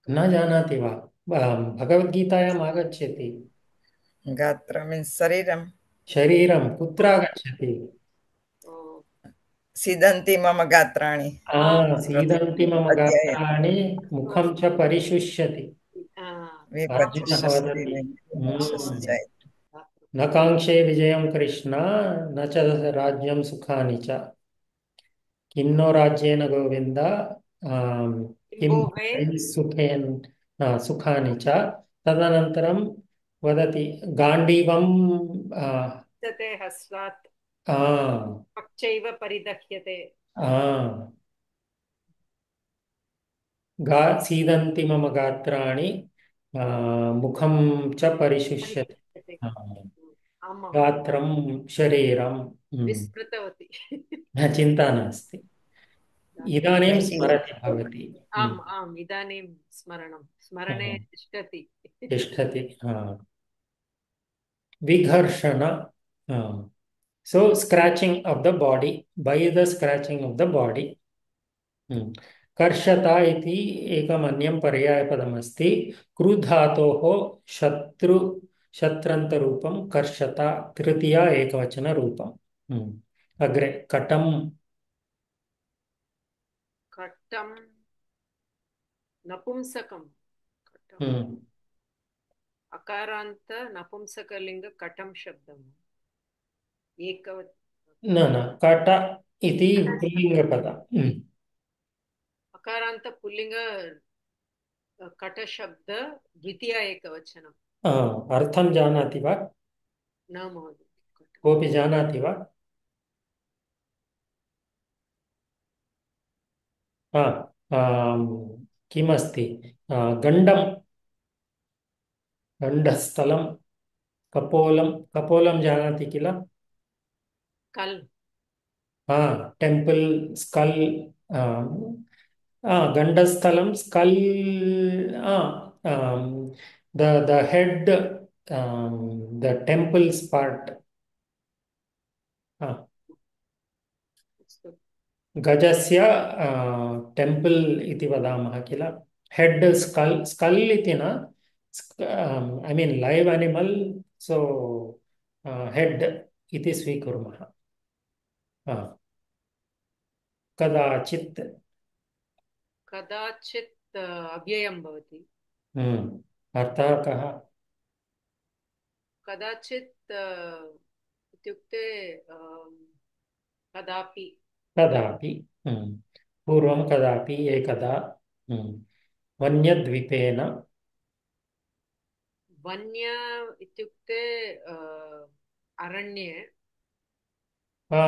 न जानाति वा? भगवद्गीतायाम् आगच्छति। गात्र मीन्स् शरीरं शरीरं कुत्र आगच्छति? सीदन्ति मम गात्राणि सीदन्ति मम गात्राणि मुखं च परिशुष्यति। अर्जुनः वदति न काङ्क्षे विजयं कृष्ण न च राज्यं सुखानि च किं नो राज्येन गोविन्द किं सुखेन सुखानि च। तदनन्तरं वदति गाण्डीवं हस्तात् पक्षैव परिदह्यते। सीदन्ति मम गात्राणि मुखं च परिशुष्यति। गात्रं शरीरं विस्मृतवती। चिन्ता नास्ति, इदानीं स्मरति भवति। आम् आम्, इदानीं स्मरणे तिष्ठति। विघर्षण, so scratching of the body, by the scratching of the body. कर्षता इति एकम् अन्यं पर्यायपदमस्ति। क्रुधातोः शत्रन्तरूपं कर्षता, तृतीया एकवचनरूपम्। अग्रे कटं नपुंसकं हम्म। अकारान्त नपुंसकलिङ्ग कटं शब्दम् एकवत् न न कट इति पुल्लिङ्गपद। अकारान्त पुल्लिङ्ग कटशब्द द्वितीय एकवचनम् अर्थं जानाति वा? न महोदय कोऽपि जानाति वा? हा, किमस्ति? गण्डं, गण्डस्थलं, कपोलं, कपोलं जानाति किल? कल् हा, temple, स्कल्, गण्डस्थलं, स्कल्, the head, the temple's part. अस्तु गजस्य टेम्पल् इति वदामः किल? हेड् स्कल्, स्कल् इति न, I mean live animal, so head इति स्वीकुर्मः। कदाचित् कदाचित् अव्ययं भवति अर्थः कः? कदाचित् इत्युक्ते कदापि कदापि, पूर्वं कदापि, एकदा। वन्यद्वीपेन, वन्य इत्युक्ते अरण्ये हा,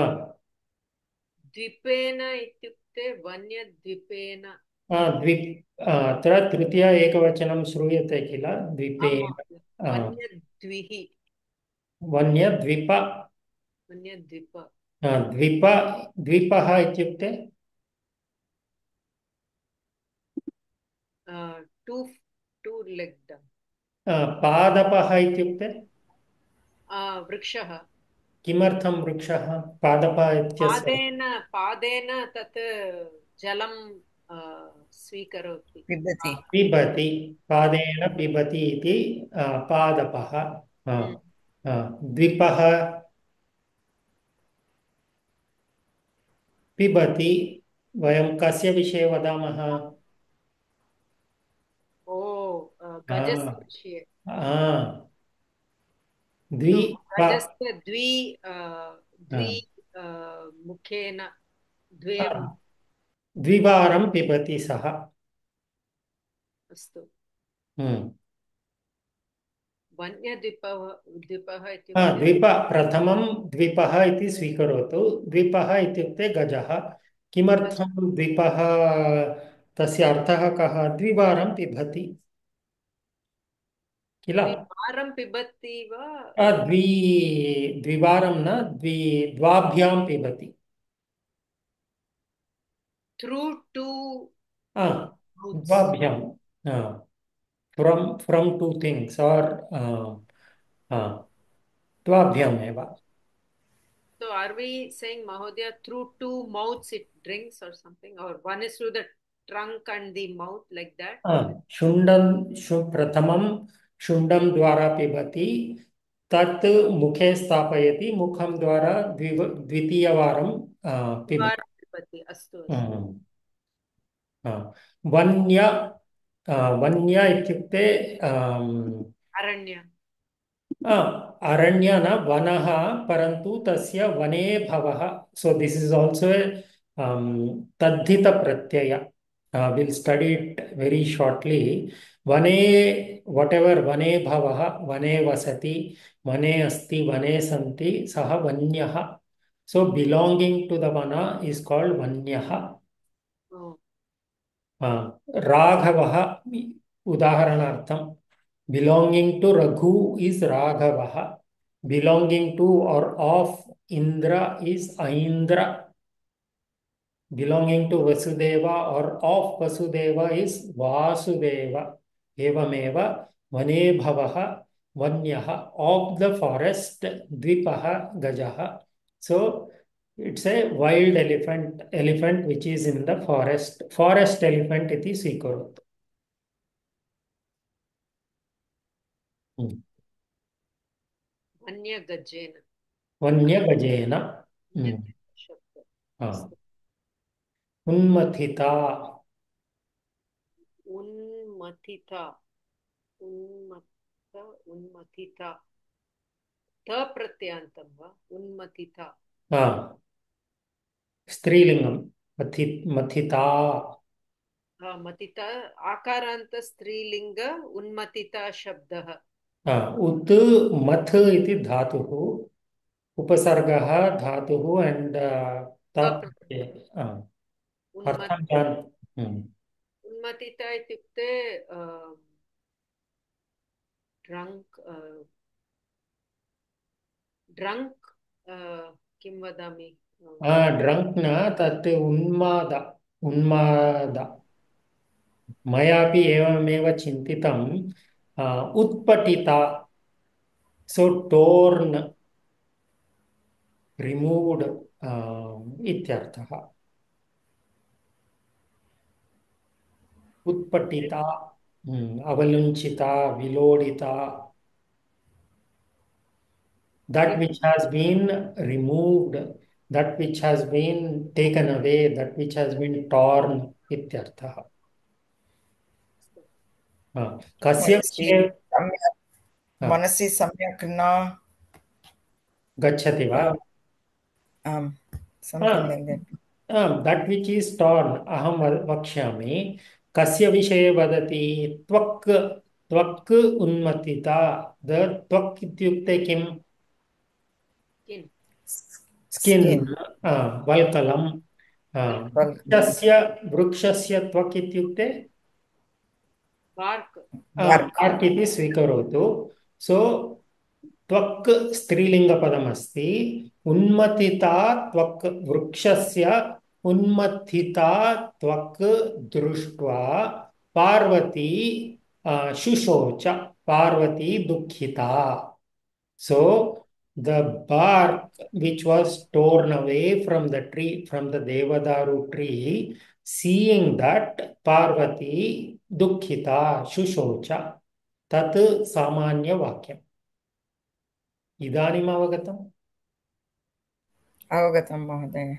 द्वीपेन इत्युक्ते वन्यद्वीपेन अत्र तृतीया एकवचनं श्रूयते किल? आम् द्वीपेन, महोदय वन्यद्विः वन्यद्वीप, वन्यद्वीप द्वीप, द्वीपः इत्युक्ते टु टु लेग्ड पादपः इत्युक्ते वृक्षः किमर्थं वृक्षः? पादपः इत्यस्य पादेन तत् जलं स्वीकरोति पिबति पिबति, पादेन पिबति इति पादपः। द्विपः पिबति, वयं कस्य विषये वदामः? ओ गजस्य विषये गजस्य द्वि मुखेन द्वे द्विवारं पिबति सः। अस्तु हम्म। वन्यद्वीपः द्वीपः इत्युक्ते द्वीप, प्रथमं द्वीपः इति स्वीकरोतु। द्वीपः इत्युक्ते गजः। किमर्थं द्वीपः? तस्य अर्थः कः? द्विवारं पिबति किल? द्विवारं पिबति वा द्विवारं न, द्वाभ्यां पिबति। थ्रू टू द्वाभ्यां, फ्रम् टू थिङ्ग्स् आर् द्वाभ्यामेव। So are we saying Mahodaya through two mouths it drinks or something, or one is through the trunk and the mouth like that? प्रथमं शुण्डं द्वारा पिबति, तत् मुखे स्थापयति, मुखं द्वारा द्वितीयवारं पिबति। अस्तु अस्तु वन्य, वन्य इत्युक्ते अरण्य अरण्य न, वनः, परन्तु तस्य वने भवः। सो दिस् इस् आल्सो तद्धित प्रत्यय। Will study it very shortly. वने, वट् एवर् वने भवः, वने वसति, वने अस्ति, वने सन्ति, सः वन्यः। सो बिलोङ्गिङ्ग् टु द वन इस् काल्ड् वन्यः। राघवः उदाहरणार्थं, belonging to Raghu is Raghavah. Belonging to or of Indra is Aindra. Belonging to Vasudeva or of Vasudeva is Vasudeva. Evameva Vane Bhavaha Vanyaha, of the forest, Dvipaha Gajaha. So it's a wild elephant, elephant which is in the forest. Forest elephant iti swikurot. वन्यगजेन वन्यगजेन। शब्द उन्मथिता, उन्मथिता उन्मत्त उन्मथिता त प्रत्ययान्तं वा उन्मथिता स्त्रीलिङ्गं मथिता मथिता आकारान्त स्त्रीलिङ्ग उन्मथिता शब्दः उत् मथ इति धातुः उपसर्गः धातुः एंड अर्थं उन्मथिता इत्युक्ते ड्रङ्क् ड्रङ्क् किं वदामि ड्रङ्क् न तत् उन्माद मयापि एवमेव चिन्तितम् उत्पटिता सो टोर्न् रिमूव्ड इत्यर्थः उत्पटिता अवलुंचिता विलोडिता that which has been removed, that which has been taken away, that which has been torn इत्यर्थः कस्य विषये मनसि सम्यक् न गच्छति वा something like that. that which is torn अहं वक्ष्यामि कस्य विषये वदति त्वक् त्वक् उन्मत्तिता त्वक् इत्युक्ते किम् स्किन् वल्कलं वृक्षस्य त्वक् इत्युक्ते बार्क् इति स्वीकरोतु सो त्वक् स्त्रीलिङ्गपदमस्ति उन्मत्तिता त्वक् वृक्षस्य उन्मत्तिता त्वक् दृष्ट्वा Parvati शुशोच Parvati दुःखिता so the bark which was torn away from the tree, from the Devadaru tree, seeing that Parvati Dukkhita Shushocha Tat Samanya Vakyam. Idanim avagatam? Avagatam Mahodaya.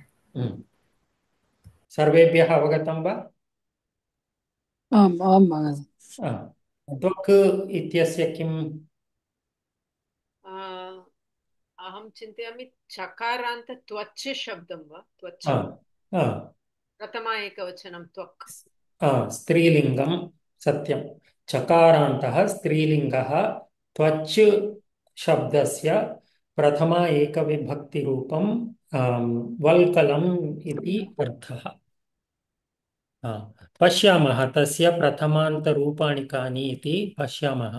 Sarvebhyah avagatam va? आम् आम् महोदय त्वक् इत्यस्य किम् अहं चिन्तयामि चकारान्त त्वच् शब्दं वा त्वच् प्रथमा एकवचनं त्वक् स्त्रीलिङ्गं सत्यं चकारान्तः स्त्रीलिङ्गः त्वच् शब्दस्य प्रथमा एकविभक्तिरूपं वल्कलम् इति अर्थः पश्यामः तस्य प्रथमान्तरूपाणि कानि इति पश्यामः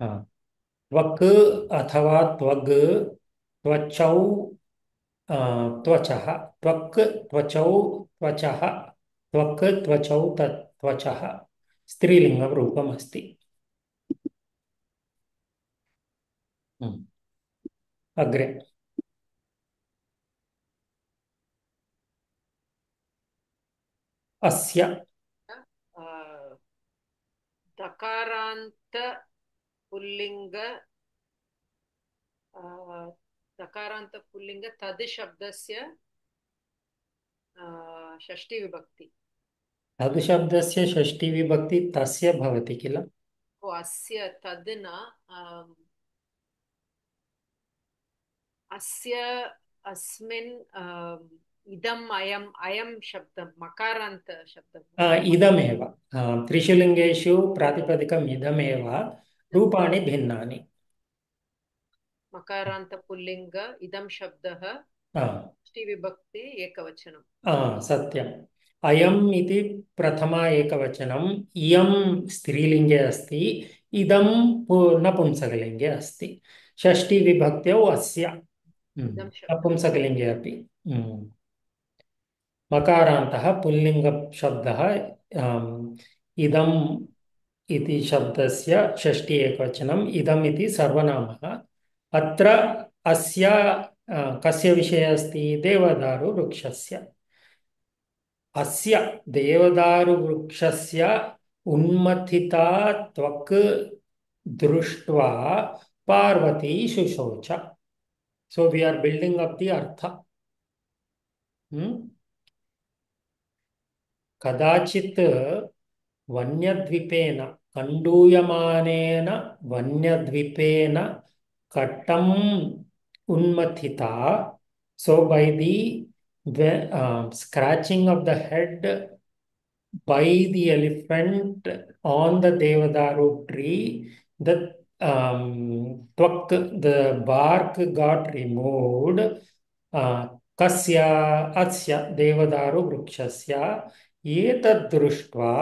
त्वक् अथवा त्वग् त्वचौ त्वचः त्वक् त्वचौ त्वचः त्वक् त्वचौ त्वचः स्त्रीलिङ्गरूपम् अस्ति अग्रे अस्य दकारान्त पुल्लिङ्ग दकारान्त पुल्लिङ्ग तद् शब्दस्य षष्ठी विभक्ति तद् शब्दस्य षष्ठी विभक्ति तस्य भवति किल अस्य तद् न अस्य अस्मिन् इदम् अयं शब्दं मकारान्त शब्दम् इदमेव त्रिषु लिङ्गेषु प्रातिपदिकम् इदमेव रूपाणि भिन्नानि मकारान्त पुल्लिङ्ग इदं शब्दः विभक्ति एकवचनं सत्यम् अयम् इति प्रथमा एकवचनम् इयं स्त्रीलिङ्गे अस्ति इदं नपुंसकलिङ्गे अस्ति षष्ठी विभक्त्यौ अस्य नपुंसकलिङ्गे अपि मकारान्तः पुल्लिङ्गशब्दः इदम् इति शब्दस्य षष्ठी एकवचनम् इदम् इति सर्वनामः अत्र अस्य कस्य विषये अस्ति देवदारुवृक्षस्य अस्य देवदारुवृक्षस्य उन्मथिता त्वक् दृष्ट्वा Parvati शुशोच so we are building up the artha हम्म? कदाचित् वन्यद्वीपेन कण्डूयमानेन वन्यद्वीपेन कट्टम् उन्मथिता. So by the scratching of the head by the elephant on the Devadaru tree, the bark got removed. Kasya asya Devadaru vrukshasya एतद् दृष्ट्वा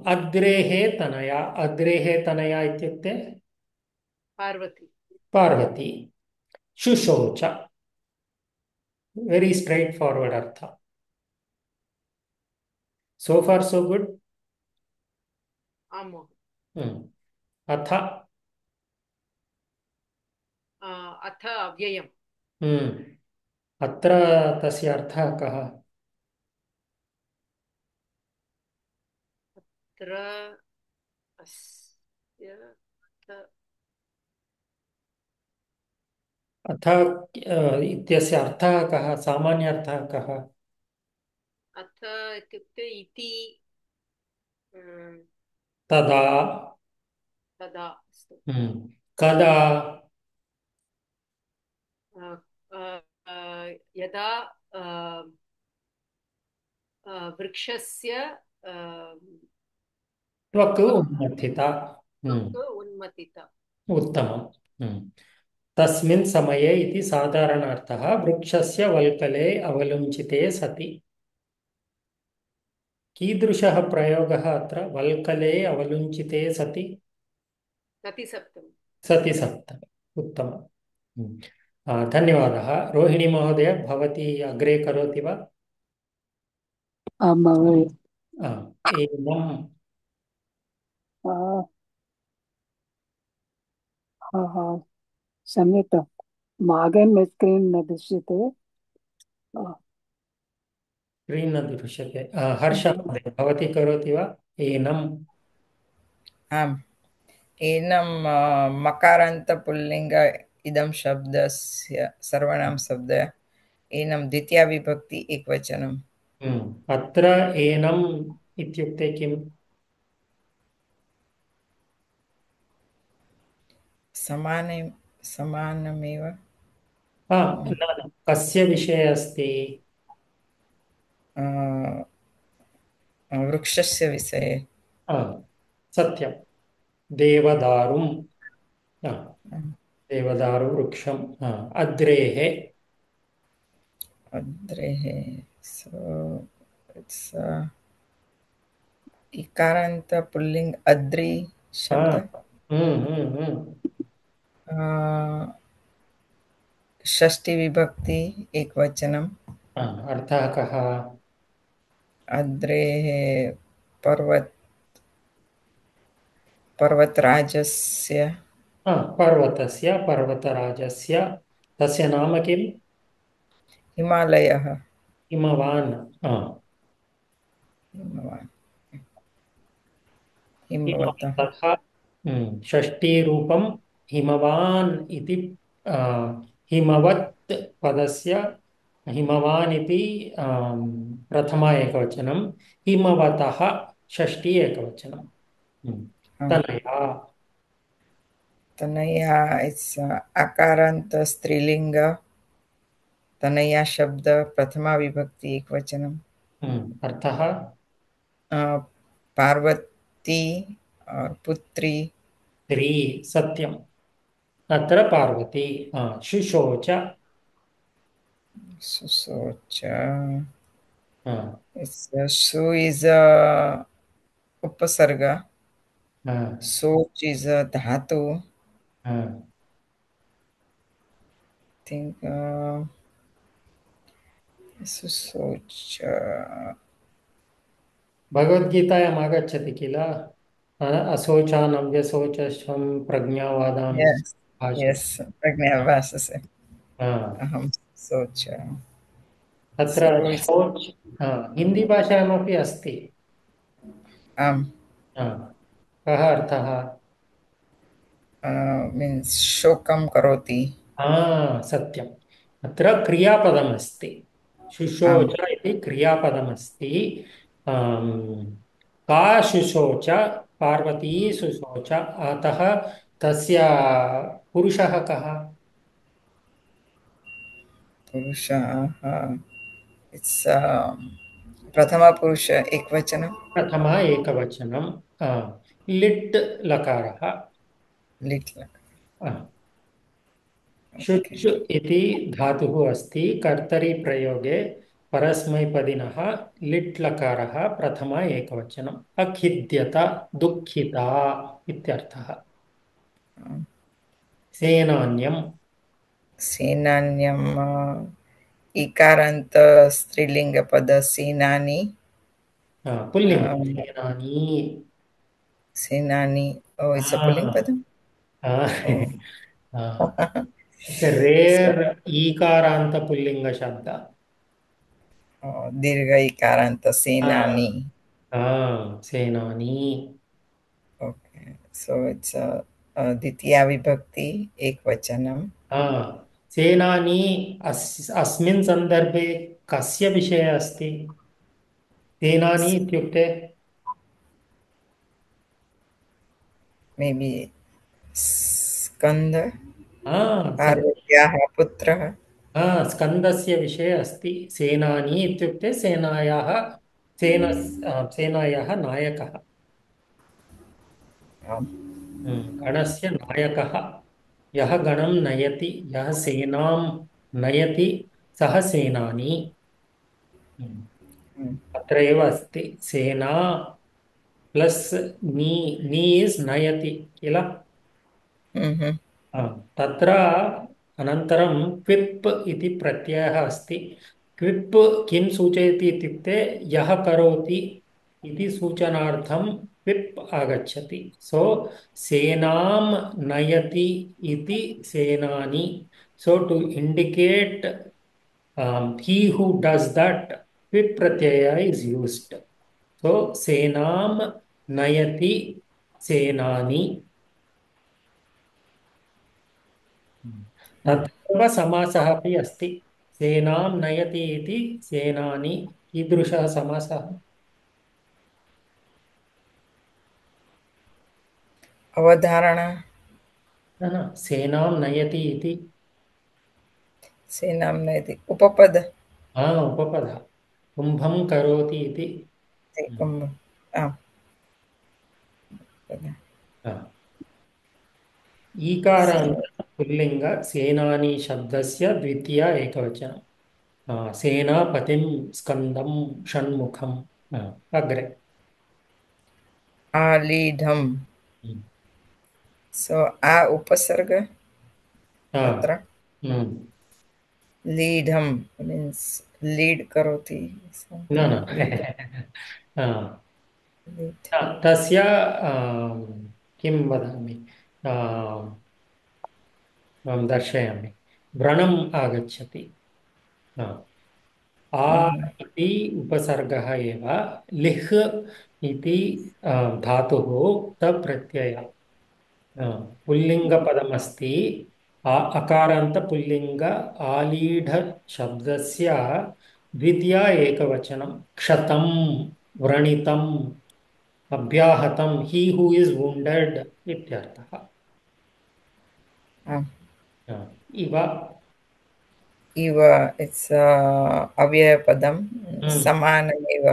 अग्रेहे तनया इत्युक्ते Parvati. पार्वती शुशोच. वेरी स्ट्रैट फॉरवर्ड अर्थ. सो फार सो गुड. Amo. अथ अथ अव्ययम्. अत्र तस्य अर्थः कः? अत्र अस्य अथ इत्यस्य अर्थः कः? सामान्य अर्थः कः? अथ इत्युक्ते इति तदा. तदा. कदा? यदा वृक्षस्य त्वक् उन्मथिता. उन्मथिता. उत्तमम्. तस्मिन् समये इति साधारणार्थः. वृक्षस्य वल्कले अवलुञ्चिते सति. कीदृशः प्रयोगः अत्र? वल्कले अवलुञ्चिते सति. सतिसप्तमी. सतिसप्तमी. उत्तमम्. धन्यवादः. रोहिणी महोदय, भवती अग्रे करोति वा? आं महोदय। एवम्. क्षम्यतां, मागं स्क्रीन् न दृश्यते। स्क्रीन् न दृश्यते। हर्ष महोदय, भवती करोति वा? एनम्. आम्, एनं मकारान्तपुल्लिङ्ग इदं शब्दस्य सर्वनाम शब्द एनं द्वितीया विभक्ति एकवचनम्। अत्र एनम् इत्युक्ते किम्? समानमेव। कस्य विषये अस्ति? वृक्षस्य विषये। सत्यं. देवदारुं. देवदारुवृक्षम्. अद्रेः. So it's इकारांत पुल्लिंग अद्रि शब्द। षष्ठी विभक्ति एक वचनम। अर्थः कः? अद्रेः पर्वतराजस्य। पर्वतस्य, पर्वतराजस्य। तस्य नाम किम्? हिमालयः। हिमवान्. हिमवतः। षष्ठीरूपं हिमवान् इति। हिमवत् पदस्य हिमवान् इति प्रथमा एकवचनं, हिमवतः षष्ठी एकवचनं। तनया. तनया इट्स आकारांत स्त्रीलिंग। तनया शब्द प्रथमा विभक्ति एक वचनम। अर्थः? पार्वती और पुत्री। स्त्री. सत्यम्. अत्र पार्वती. शुशोच. सुसोच। सु इज उपसर्ग। सोच इज धातु। थिंक सुसोच। भगवद्गीतायाम् आगच्छति किल? अशोचानव्यशोचस्वं प्रज्ञावादां यस प्रज्ञावाससे अहं सोच। अत्र शोच हिंदी भाषायामपि अस्ति। आम्। कः अर्थः? मीन्स् शोकं करोति। सत्यम्. अत्र क्रियापदमस्ति। शुशोच इति क्रियापदमस्ति। अम्, का शुशोच, पार्वती शुशोच, अतः तस्य पुरुषः कः? पुरुषः इट्स् प्रथमपुरुष एकवचनं प्रथमा एकवचनं। लिट् लकारः। लिट् ओके शुच् इति धातुः अस्ति कर्तरिप्रयोगे परस्मैपदिनः। लिट् लकारः प्रथमा एकवचनम्। अखिद्यत, दुःखिता इत्यर्थः। सेनान्यम्। सेनान्यं इकारान्त स्त्रीलिङ्गपद सेनानी पुल्लिङ्गं सेनानी। सेनानी ओ इट्स् अ पुल्लिङ्ग् Ah, पदम् ah, oh ah. It's a rare ईकारान्त पुल्लिङ्ग शब्द। दीर्घ इकारान्त सेनानी सेनानी। ओके सो इट्स् द्वितीया विभक्ति एकवचनं सेनानी अस्मिन् सन्दर्भे कस्य विषये अस्ति? सेनानी इत्युक्ते मे बि स्कन्द सत्यं। पार्वत्याः पुत्रः स्कन्दस्य विषये अस्ति। सेनानी इत्युक्ते सेनायाः नायकः। आम्। गणस्य नायकः। यः गणं नयति, यः सेनां नयति, सः सेनानी। अत्र एव अस्ति सेना प्लस् नी इस् नयति किल। हम्म, तत्र अनन्तरं क्विप् इति प्रत्ययः अस्ति। क्विप् किं सूचयति इत्युक्ते यः करोति इति सूचनार्थं क्विप् आगच्छति। सो सेनां नयति इति सेनानी। So to indicate he who does that, क्विप् प्रत्यय is used. So सेनां नयति सेनानी। तत्रैव समासः अपि अस्ति। सेनां नयति इति सेनानी। कीदृशः समासः? अवधारणा न न, सेनां नयति इति सेनां नयति उपपद उपपदः। कुम्भं करोति इति। एकम् आम् पद। ईकारान्त पुल्लिङ्ग सेनानी शब्दस्य द्वितीया एकवचनं। सेनापतिं स्कन्दं षण्मुखम्। अग्रे आलीढम् सो आ उपसर्ग तत्र लीढम् मीन्स् लीड् करोति न something न lead, lead. तस्य किं वदामि, अहं दर्शयामि। व्रणम् आगच्छति। आ इति उपसर्गः एव। लिह् इति धातुः तप्रत्ययः। पुल्लिङ्गपदमस्ति। अकारान्तपुल्लिङ्ग आलीढ शब्दस्य द्वितीया एकवचनं। क्षतं, व्रणितम्, अभ्याहतं, ही हू इस् वुण्डेड् इत्यर्थः। इव इव इट्स् अव्ययपदं समानमेव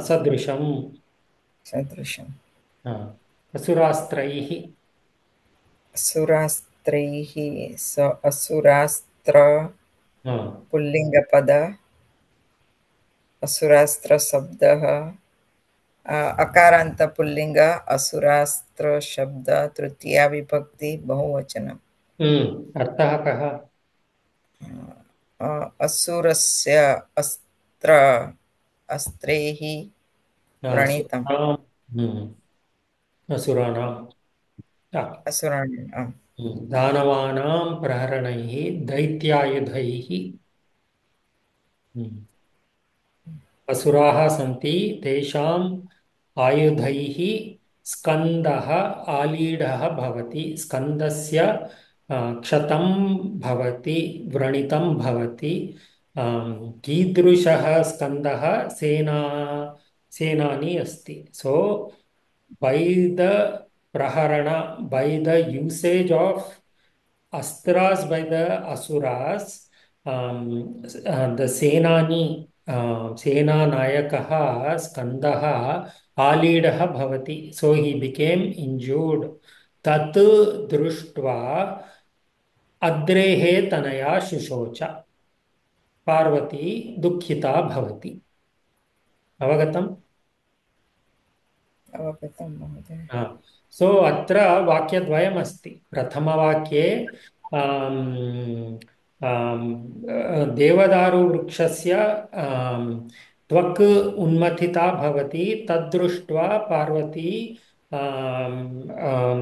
सदृशं। सदृशम् असुरास्त्रैः असुरास्त्रैः सो असुरास्त्र पुल्लिङ्गपद असुरास्त्रशब्दः अकारान्तपुल्लिङ्ग असुरास्त्रशब्द तृतीया विभक्ति बहुवचनम् अर्थः कः? असुरस्य अस्त्र अस्त्रैः व्रणितम् असुराणां असुराणाम् दानवानां प्रहरणैः दैत्यायुधैः। असुराः सन्ति, तेषाम् आयुधैः स्कन्दः आलीढः भवति। स्कन्दस्य क्षतं भवति, व्रणितं भवति। कीदृशः स्कन्दः सेनानी अस्ति. सो by the praharana, by the usage of astras by the asuras, the sena nayakaha skandaha alidaha bhavati. So he became injured. Tat društva अद्रेः Tanaya शुशोच. Parvati दुःखिता भवति. अवगतम्? अवगतं महोदय। सो अत्र वाक्यद्वयमस्ति. प्रथमवाक्ये देवदारुवृक्षस्य त्वक् उन्मथिता भवति. तद्दृष्ट्वा पार्वती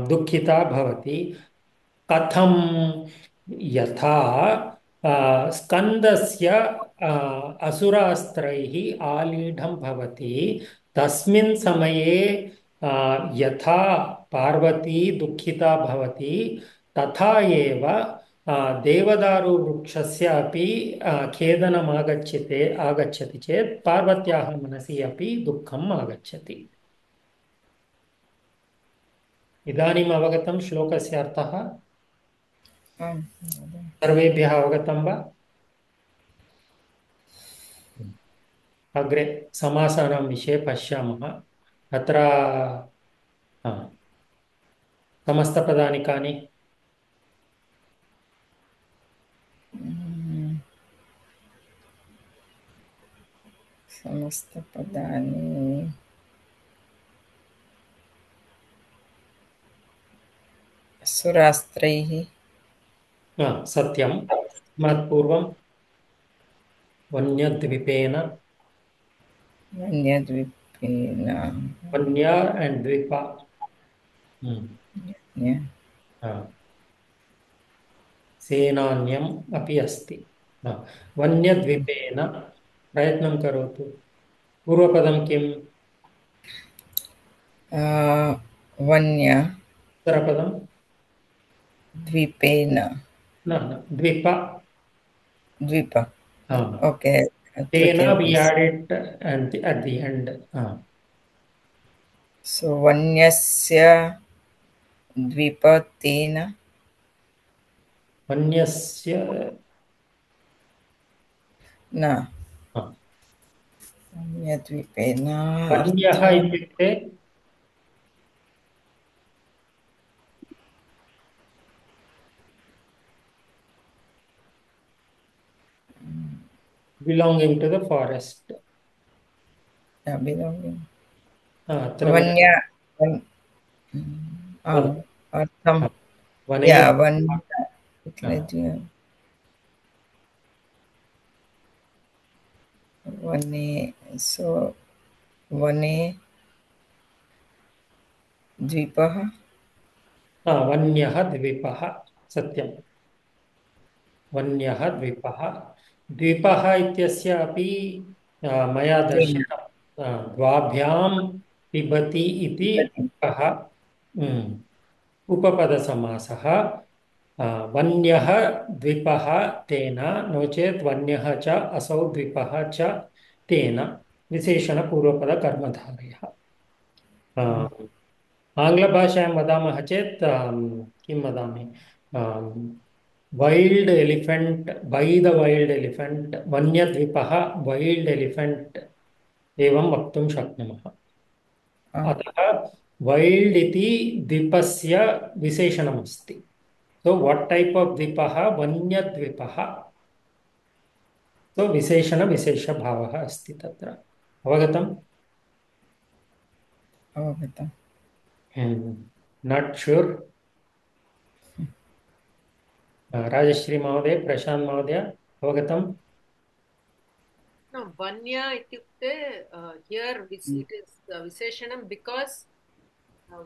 दुःखिता भवति. कथं? यथा स्कन्दस्य असुरास्त्रैः आलीढं भवति, तस्मिन् समये यथा पार्वती दुःखिता भवति, तथा एव देवदारुवृक्षस्य अपि खेदनम् आगच्छति चेत् पार्वत्याः मनसि अपि दुःखम् आगच्छति. इदानीम् अवगतं श्लोकस्य अर्थः? आम् महोदय। सर्वेभ्यः अवगतं वा? अग्रे समासानां विषये पश्यामः. अत्र समस्तपदानि कानि? समस्तपदानि सुरास्त्रैः। सत्यं. मत्पूर्वं वन्यद्वीपेन. वन्यद्वीपेन। वन्या एंड द्वीपा. सेनान्यम् अपि अस्ति. वन्यद्वीपेन प्रयत्नं करोतु. पूर्वपदं किम्? वन्य उत्तरपदं द्वीपेन। न द्वीप. द्वीप। Okay. Tena we add it at the end. So vanyasya द्वीपतेन। वन्यस्य न वन्यद्वीपेन। वन्यः इत्युक्ते belonging to the forest. Belonging. वन्य अर्थं वने. वने। सो वने द्वीपः। वन्यः द्वीपः. सत्यं. वन्यः द्वीपः. द्वीपः इत्यस्य अपि मया दर्शितं. द्वाभ्यां पिबति इति कः उपपदसमासः. वन्यः द्वीपः तेन, नो चेत् वन्यः च असौ द्वीपः च तेन. विशेषणपूर्वपदकर्मधारयः. आङ्ग्लभाषायां वदामः चेत् किं वदामि? Wild elephant, by the wild elephant. वन्यद्वीपः वैल्ड् एलिफेण्ट् एवं वक्तुं शक्नुमः. अतः वैल्ड् इति द्वीपस्य विशेषणमस्ति. सो वाट् टैप् आफ् द्वीपः? वन्यद्वीपः. सो विशेषणविशेषभावः अस्ति तत्र. अवगतम्? अवगतम्। Not sure. राजश्री महोदय, प्रशांत महोदय, अवगतम्? No, vanya ityukte here it is visheshanam because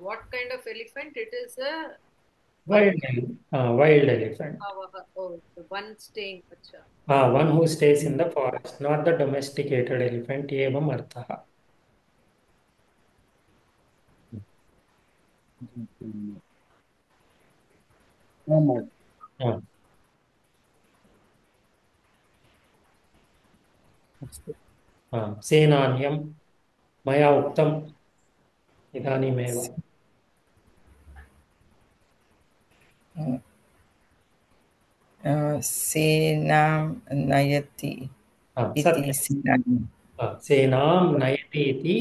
what kind of elephant? It is a wild elephant. Oh, the one staying. Acha. One who stays in the forest, not the domesticated elephant. एवम् अर्थः. सेनान्यं मया उक्तम् इदानीमेव। सेनां नयति इति सत्यं। सेनानी सेनां नयति इति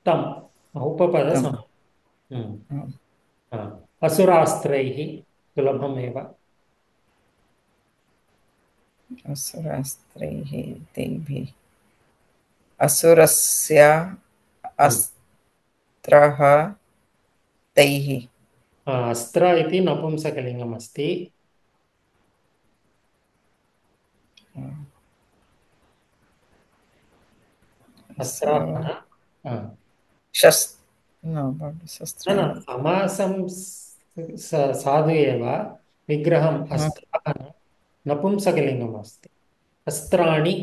तम् उपपदसम। असुरास्त्रैः सुलभमेव। असुरास्त्रैः तैभिः असुरस्य अस्त्रः तैः अस्त्र इति नपुंसकलिङ्गमस्ति। अस्त्राः शस्त्राणि समासं साधु एव। विग्रहम् अस्त्राः नपुंसकलिङ्गम् अस्ति। अस्त्राणि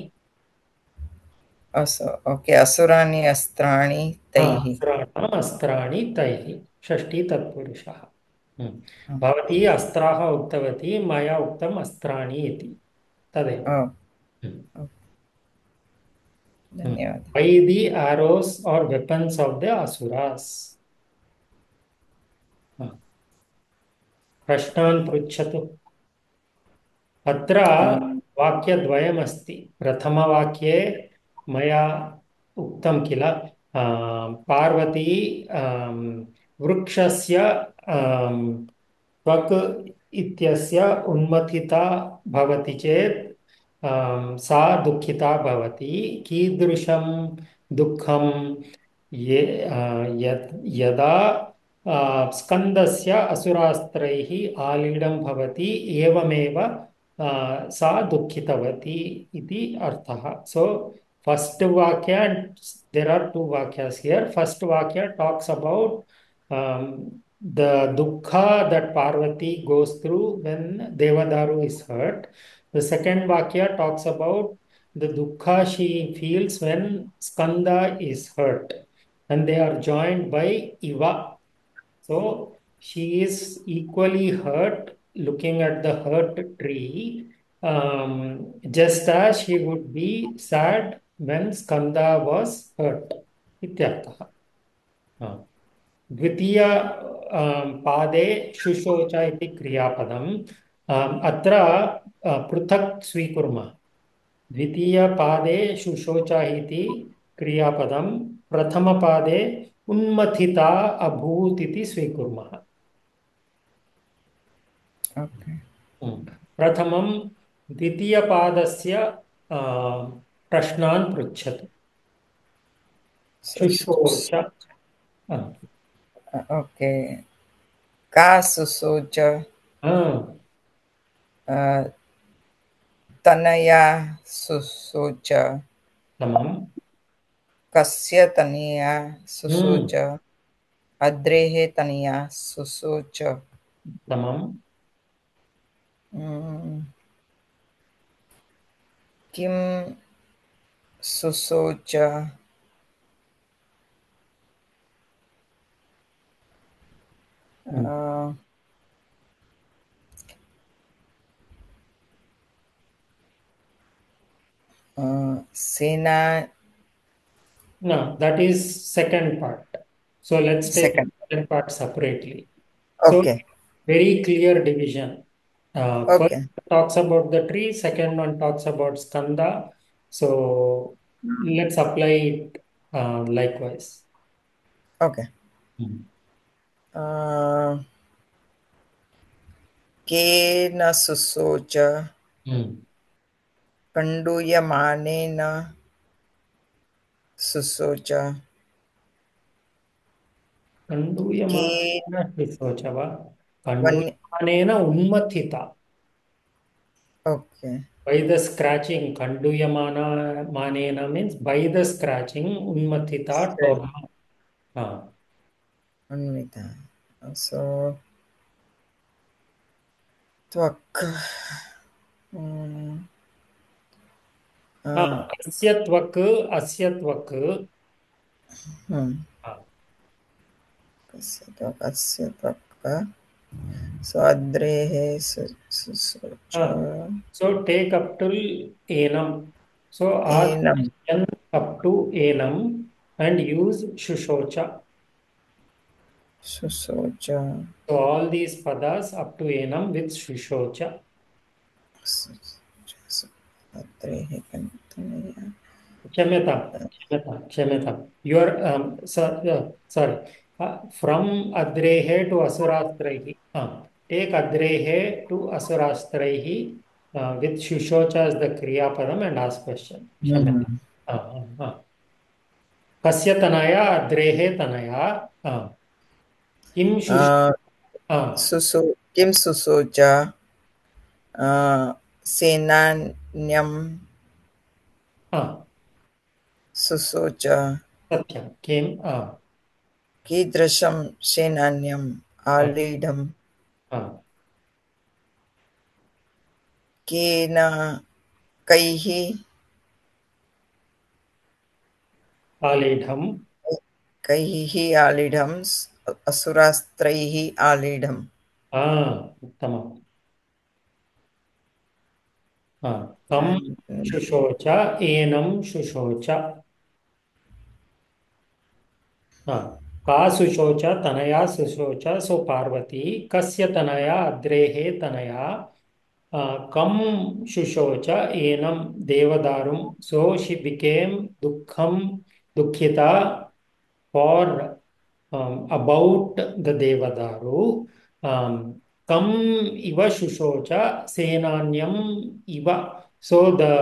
ओके असुराणि अस्त्राणि तैः असुराणाम् अस्त्राणि तैः षष्ठी तत्पुरुषः। भवती अस्त्राः उक्तवती, मया उक्तम् अस्त्राणि इति तदेव। धन्यवादः। By the arrows or weapons of the asuras. प्रश्नान् पृच्छतु। अत्र वाक्यद्वयमस्ति। प्रथमवाक्ये मया उक्तं किल, पार्वती वृक्षस्य त्वक् इत्यस्य उन्मथिता भवति चेत् सा दुःखिता भवति। कीदृशं दुःखं? यदा स्कन्दस्य असुरास्त्रैः आलीढं भवति, एवमेव सा दुःखितवती इति अर्थः। So first vakya, and there are two vakyas here. First vakya talks about the dukkha that Parvati goes through when Devadaru is hurt. The second vakya talks about the dukkha she feels when Skanda is hurt, and they are joined by Iva. So she is equally hurt looking at the hurt tree, just as she would be sad when Skanda was hurt. Ityartha. द्वितीय पादे शुशोच इति क्रियापदम् अत्र पृथक् स्वीकुर्मः। द्वितीयपादे शुशोच इति क्रियापदं प्रथमपादे उन्मथिता अभूत् इति स्वीकुर्मः। प्रथमं द्वितीयपादस्य प्रश्नान् पृच्छतु। शुशोच। ओके, का शुशोच? तनया शुशोच। कस्य तनया शुशोच? अद्रेः तनया शुशोच। किं शुशोच? सेना. No, that is second part. So let's take the second part separately. Okay. So very clear division. First talks about the tree, second one talks about Skanda. So let's apply it likewise. Okay. केन शुशोच? कण्डूयमानेन शुशोच। कण्डूयमानेन शुशोच वा? कण्डूयमानेन उन्मथिता। Okay. By the scratching, Kanduyamana means by the scratching, Unmathita Torma. Unmita. So, Tvak. Asya Tvak, Asya Tvak. Asya Tvak. So, Adrehe. So take up till Enam. So add enam, n up to enam and use shushocha. susocha, So all these padas up to enam with shushocha. atrehe kantanaya. Kshamyata. You are sorry. From adrehe to asurastraihi. Take adrehe to asurastraihi with shushocha as the kriya padam and ask question. Kshamyata. Kasya tanaya adrehe tanaya. Kim shush. Kim susocha, senanyam susocha, Satyam. Kim. कीदृशं सेनान्यम् आलीढं केन कैः आलेढम. कैः आलीढम् असुरास्त्रैः आलीढम् उत्तमम्. कम शुशोच एनं शुशोच. का सुशोच तनया सुशोच. सो पार्वती कस्य तनया अद्रेहे तनया कम शुशोच एनं देवदारुं. सो शी बिकेम दुःखम दुःखिता for about the Devadaru. Kam iva shushocha senanyam iva. So the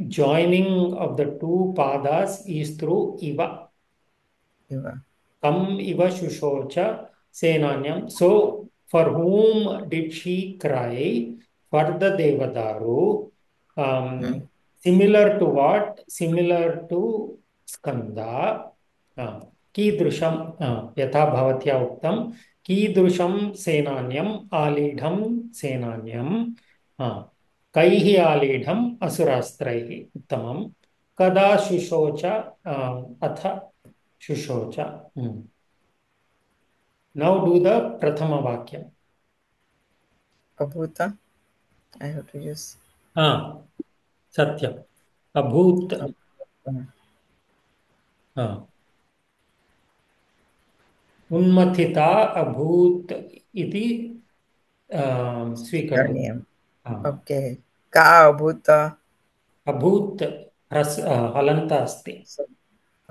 joining of the two padas is through iva. Kam iva shushocha senanyam. So for whom did she cry? For the Devadaru. Similar to what? Similar to Skanda. कीदृशं यथा भवत्या उक्तं कीदृशं सेनान्यम् आलीढं सेनान्यं कैः आलीढम् असुरास्त्रैः. उत्तमं. कदा शुशोच अथ शुशोच. नौ डू द प्रथमवाक्यम्. अभूत I have to use सत्यम्. अभूत्. उन्मथिता अभूत् इति स्वीकरोतु. ओके का अभूत अभूत् हलन्त अस्ति.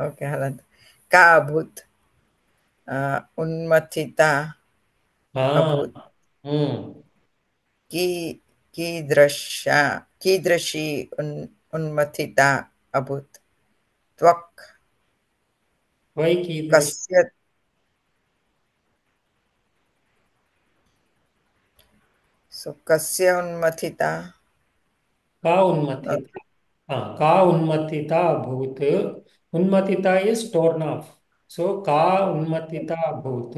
ओके हलन्त का अभूत् उन्मथिता अभूत् कीदृशी उन्मथिता अभूत् त्वक् वै कीदृश. कस्य कस्य उन्मथिता का उन्मथिता. का उन्मथिता अभूत्. उन्मथिता इज torn off. So का उन्मथिता अभूत्.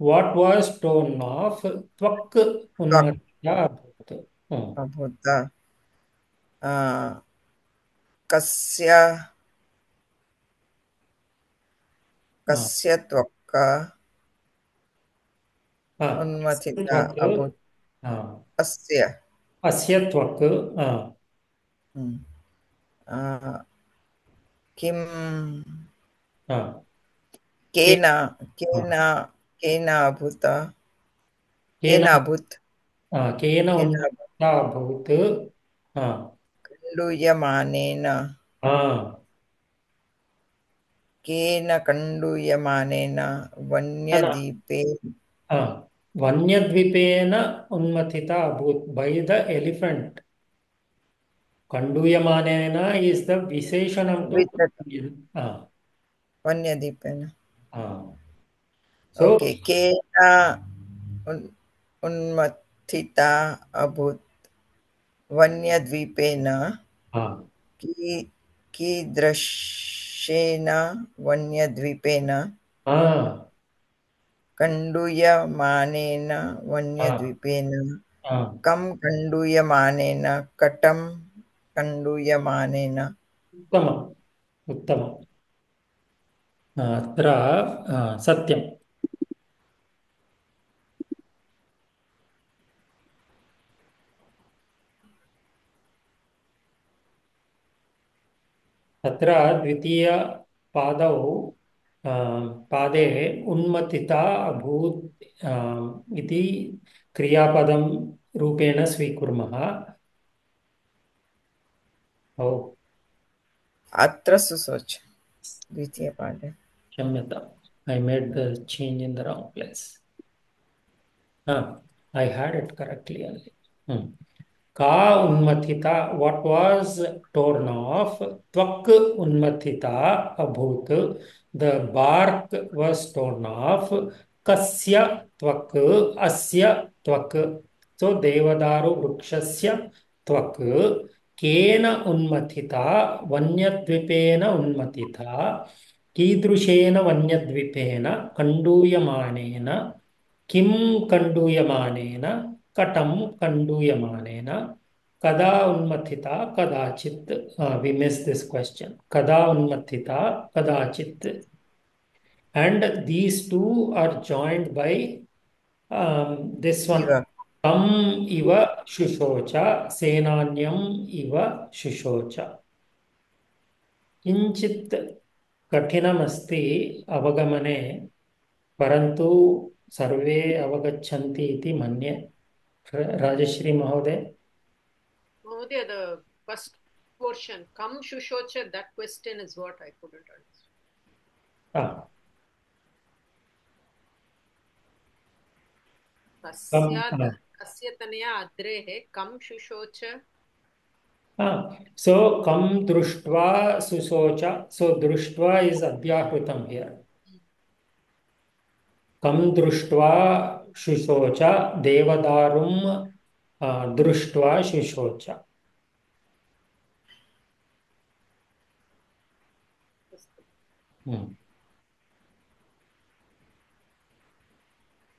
What was torn off? त्वक् उन्मथिता अभूत्. अभूत् कस्य कस्य त्वक् उन्मथिता अभूत् अस्य अस्य त्वक् किं केन अभूत् केन अभूत् केन उन्मत्ता अभूत्. कण्डूयमानेन केन कण्डूयमानेन वन्यद्वीपे वन्यद्वीपेन उन्मथिता अभूत्. By the elephant. कण्डूयमानेन इज द विशेषणं टु वन्यद्वीपेन. So ओके केन उन्मथिता अभूत् वन्यद्वीपेन कीदृशेन वन्यद्वीपेन कण्डूयमानेन वन्यद्वीपेन कं कण्डूयमानेन कटं कण्डूयमानेन. उत्तमम्. उत्तमम्. अत्र सत्यम्. अत्र द्वितीयपादौ पादे उन्मत्तिता अभूत् इति क्रियापदं रूपेण स्वीकुर्मः। ओ अत्र सुसोच द्वितीयपादे क्षम्यताम्, I made the change in the wrong place. I had it correctly only. Ka unmathita, what was torn off? Tvak unmathita abhut, the bark was torn off. Kasya tvak, asya tvak. So Devadaru vrukshasya tvak. Kena unmathita, vanyadvipena unmathita. कीदृशेन वन्यद्वीपेन कण्डूयमानेन किं कण्डूयमानेन कटं कण्डूयमानेन कदा उन्मत्थिता कदाचित् we missed this question kada unmathita kadachit and these two are joined by this one इव tam iva shushocha senanyam iva shushocha किञ्चित् कठिनमस्ति अवगमने परन्तु सर्वे अवगच्छन्ति इति मन्ये राजश्री महोदय Mahodaya, the first portion, Kam Shushocha, that question is what I couldn't understand. Kasya Tanaya Adrehe, Kam Shushocha. So Kam Društva Susocha. So Društva is Adhyahrutam here. Kam Društva Shushocha Devadarum Društva Shushocha.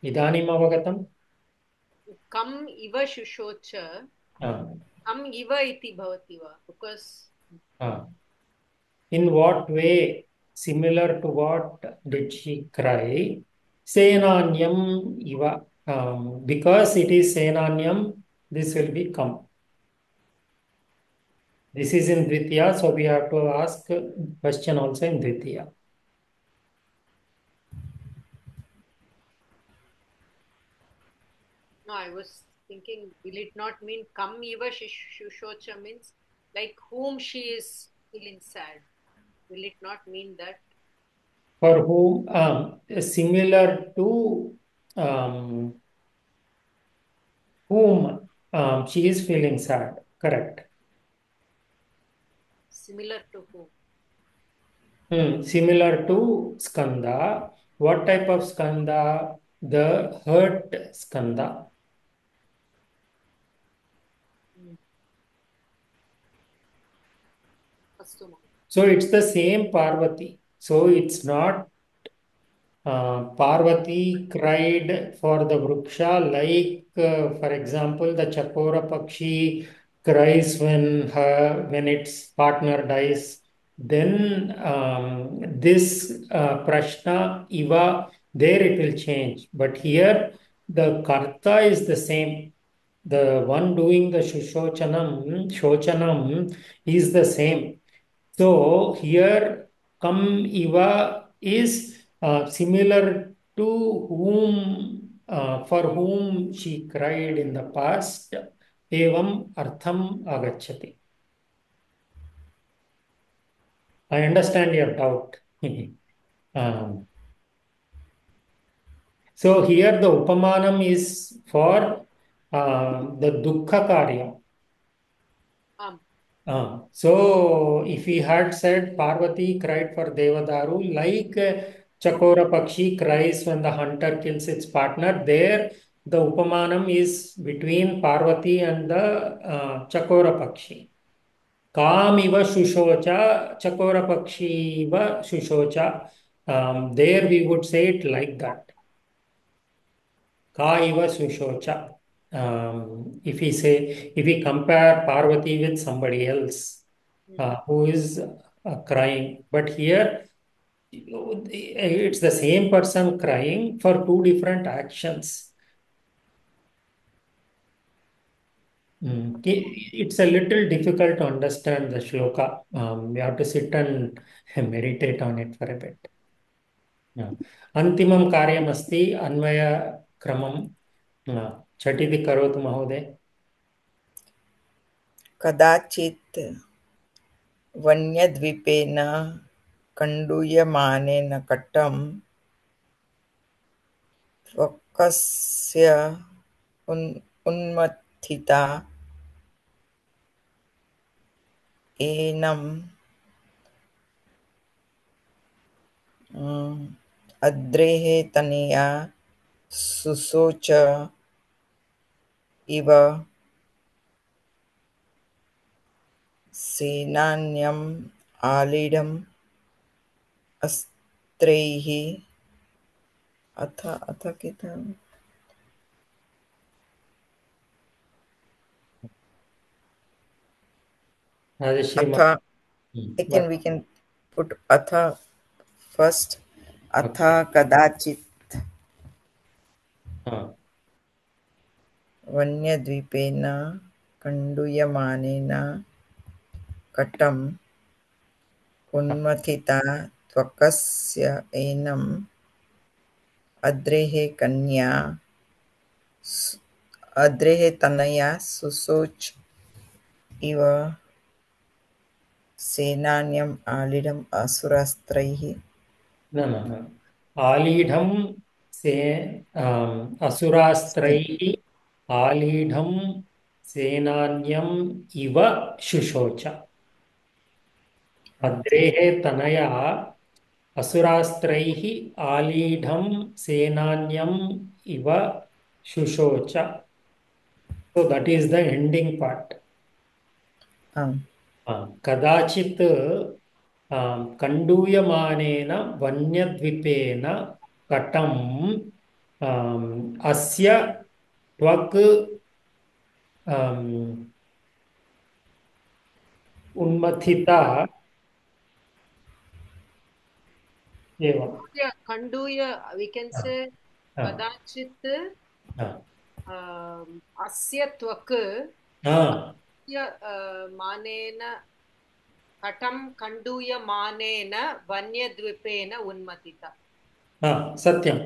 इदानीम् अवगतम्? Kam Iva Shushocha. Kam Iva iti bhavati va, because in what way, similar to what did she cry? Senanyam iva. Because it is Senanyam, this will be Kam. This is in Dvitiya, so we have to ask question also in Dvitiya. No, I was thinking, will it not mean Kam Iva Shushocha means like whom she is feeling sad? Will it not mean that? For whom, similar to whom she is feeling sad. Correct. Similar to whom? Similar to Skanda. What type of Skanda? The hurt Skanda. So it's the same Parvati. So it's not Parvati cried for the Vruksha like, for example, the Chakora Pakshi cries when its partner dies. Then this Prashna, Iva, there it will change. But here the Karta is the same. The one doing the Shochanam is the same. So here Kam Iva is similar to whom, for whom she cried in the past. Evam artham agachati. I understand your doubt. So here the upamanam is for the dukkha karya. So if he had said Parvati cried for Devadaru like Chakora Pakshi cries when the hunter kills its partner, there the upamanam is between Parvati and the Chakora Pakshi. Kam iva shushocha, Chakora Pakshi iva shushocha. There we would say it like that. Ka iva shushocha. If we compare Parvati with somebody else who is crying, but here it's the same person crying for two different actions. It's a little difficult to understand the shloka. We have to sit and meditate on it for a bit. अन्तिमं कार्यमस्ति अन्वयक्रमं झटिति करोतु महोदय। कदाचित् वन्यद्वीपेन कण्डूयमानेन कटं त्वकस्य उन्मथिता एनम् अद्रेः तनया सुशोच इव सेनान्यम् आलीढम् अस्त्रैः अथ किता राजश्री अथ we can put atha first. Atha kadachit वन्यद्वीपेन कण्डूयमानेन कटम् उन्मथिता त्वकस्य एनम् अद्रेः तनया सुशोच इव सेनान्यम् आलीढम् असुरास्त्रैः न आलीढं से असुरास्त्रैः आलीढं सेनान्यम् इव शुशोच। अद्रेः तनया असुरास्त्रैः आलीढं सेनान्यम् इव शुशोच। So that is the ending part. कदाचित् कण्डूयमानेन वन्यद्वीपेन कटम् अस्य त्वक् उन्मथिता एवं Kanduya, we can say kadachit asya tvak manena katam kanduya manena vanyadvipena unmatita. सत्यं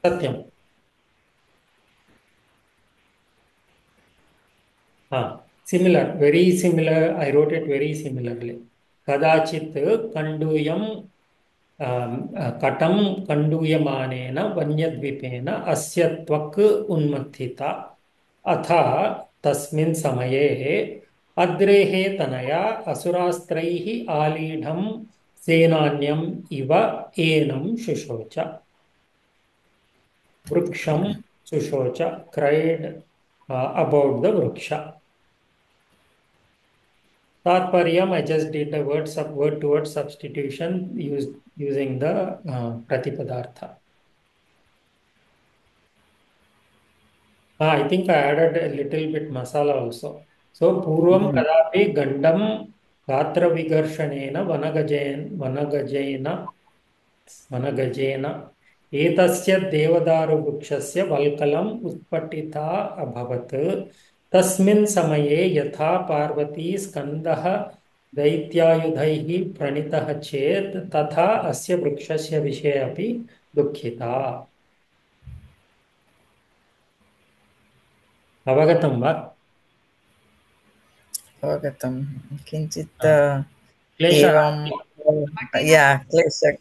सत्यं similar, very similar. I wrote it very similarly. कदाचित् कण्डूयं कटं कण्डूयमानेन वन्यद्वीपेन अस्य त्वक् उन्मथिता अथ तस्मिन् समये अद्रेः तनया असुरास्त्रैः आलीढं सेनान्यम् इव एनं शुशोच। वृक्षं शुशोच, cried about the वृक्ष। Tatparyam, I just did a word to word substitution using the Pratipadartha. I think I added a little bit masala also. So, Purvam Kadapi Gandam Gatra Vigarshanena Vanagajena Etasya Devadaru Vukshasya Valkalam Utpatita Abhavat Tasmin Samaye Yatha Parvati Skandaha Daityayudhaihi Pranitaha Chet Tatha Asya Vrukshasya Vishayapi Dukkhita. अवगतं वा? अवगतं किञ्चित् क्लेशः क्लेशः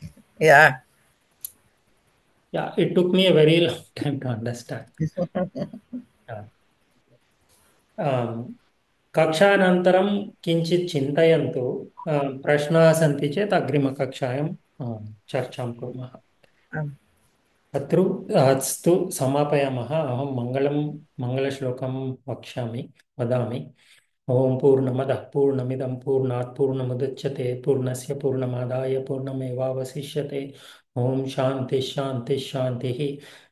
Yeah, it took me a very long time to understand. कक्षानन्तरं किञ्चित् चिन्तयन्तु, प्रश्नाः सन्ति चेत् अग्रिमकक्षायां चर्चां कुर्मः। अस्तु समापयामः। अहं मङ्गलश्लोकं वदामि। ओम पूर्णमदः पूर्णमिदं पूर्णात् पूर्णमुदच्यते पूर्णस्य पूर्णमादाय पूर्णमेवावशिष्यते। ओम शांति शांति शांतिः।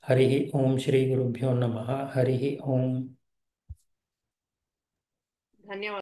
हरिः ओम श्री गुरुभ्यो नमः। हरिः ओम। धन्यवाद।